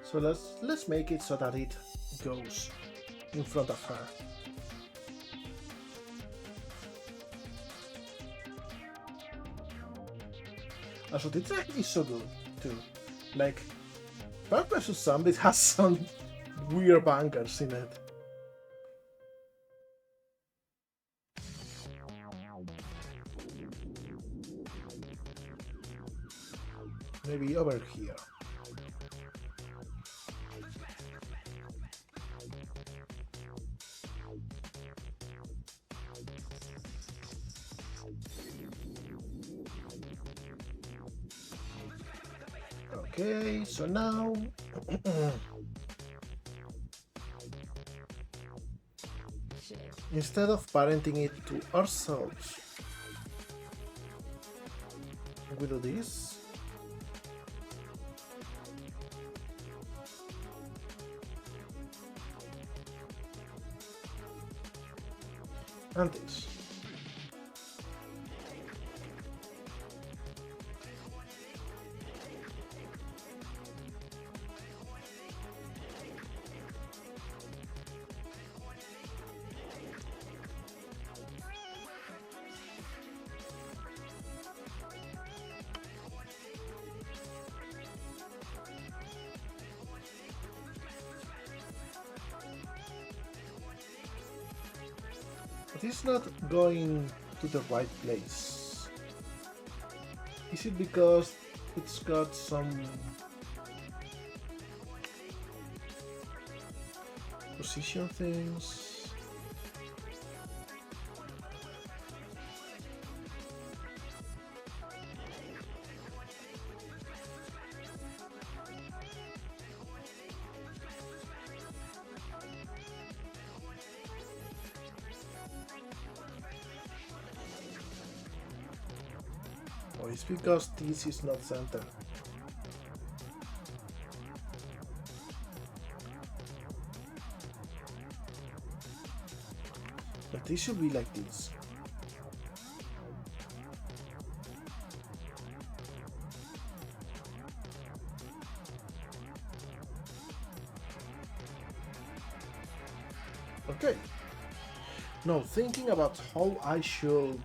Speaker 1: So let's make it so that it goes in front of her. Also, the track is so good too. Like, Plants vs. Zombies has some weird bangers in it. Maybe over here. Okay, so now instead of parenting it to ourselves, we do this. And this. But it's not going to the right place. Is it because it's got some position things? Or it's because this is not centered. But this should be like this. Okay. Now thinking about how I should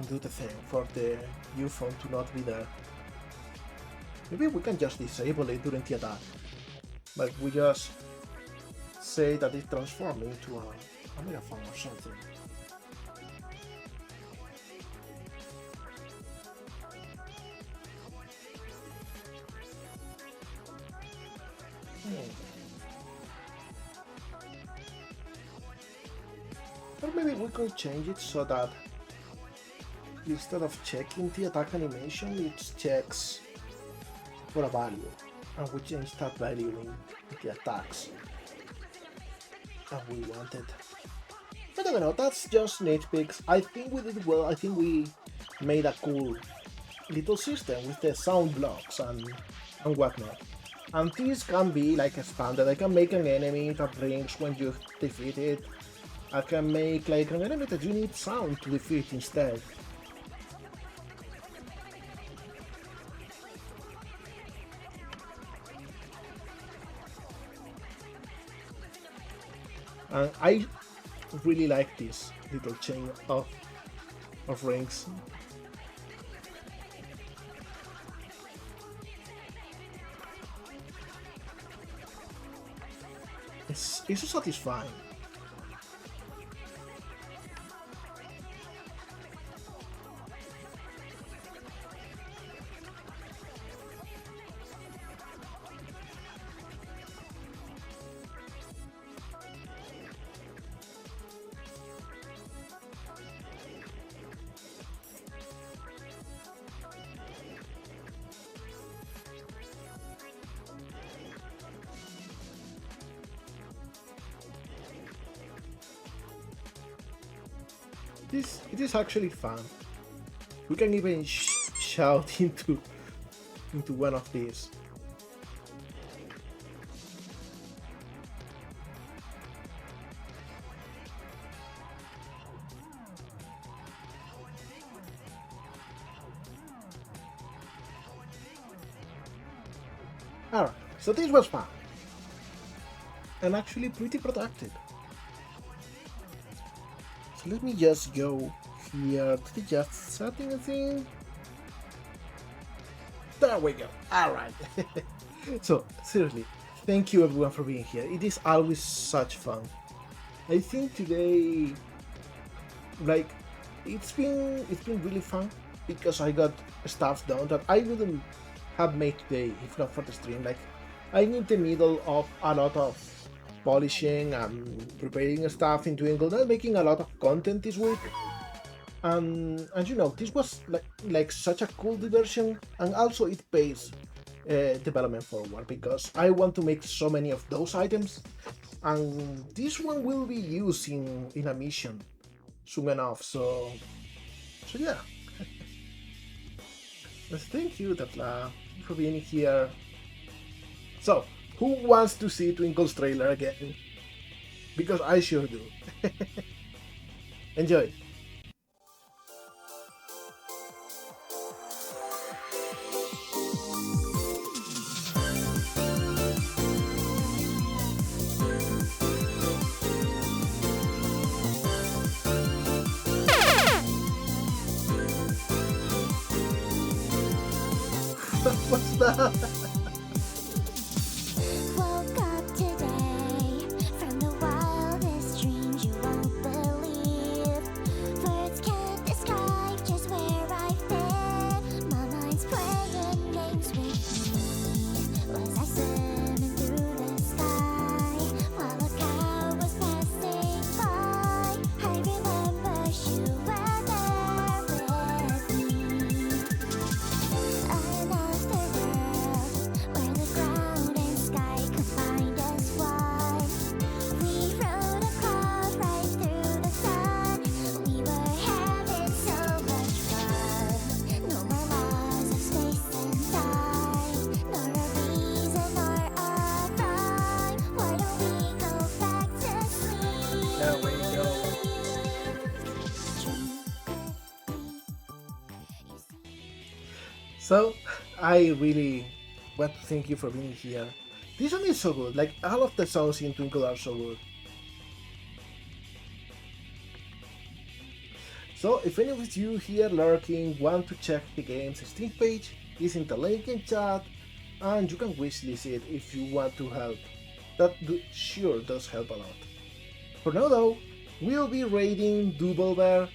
Speaker 1: do the thing for the UFO to not be there. Maybe we can just disable it during the attack. Like we just say that it transforms into a megaphone or something. Or maybe we could change it so that instead of checking the attack animation, it checks for a value, and we change that value in the attacks. And we want it. But I don't know, that's just nitpicks. I think we did well. I think we made a cool little system with the sound blocks and whatnot. And this can be like expanded. I can make an enemy that rings when you defeat it. I can make like an enemy that you need sound to defeat instead. And really like this little chain of rings. It's so satisfying. It is actually fun. We can even shout into one of these. Alright, so this was fun. And actually pretty productive. So let me just go here to the just setting thing. There we go. Alright. So seriously, thank you everyone for being here. It is always such fun. I think today, like, it's been really fun because I got stuff done that I wouldn't have made today if not for the stream. Like, I'm in the middle of a lot of polishing and preparing stuff in Twinkle and making a lot of content this week. And you know, this was like such a cool diversion, and also it pays development forward because I want to make so many of those items, and this one will be used in a mission soon enough. So yeah. Thank you, Devlog, for being here. So, who wants to see Twinkle's trailer again? Because I sure do. Enjoy. What's that?
Speaker 3: Woke up today from the wildest dreams you won't believe. Words can't describe just where I've been. My mind's playing games with me. Was I swimming through the sky while a cow was passing by? I remember you were there with me. Another world where the ground and sky combined as one. We rode a cloud right through the sun. We were having so much fun. No more laws of space and time, nor a reason nor a rhyme. Why don't we go back to sleep?
Speaker 1: There we go. So, I really want to thank you for being here. This one is so good, like all of the songs in Twinkle are so good. So, if any of you here lurking want to check the game's Steam page, is in the link in chat, and you can wishlist it if you want to help. That sure does help a lot. For now though, we'll be raiding Double Bear.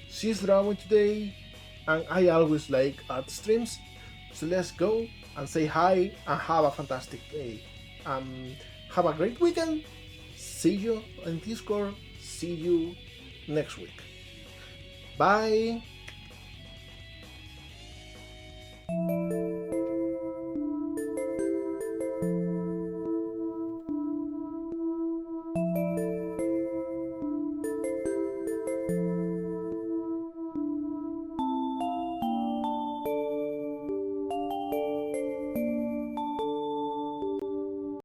Speaker 1: She's drawing today, and I always like art streams, so let's go and say hi and have a fantastic day. Have a great weekend. See you on Discord. See you next week. Bye.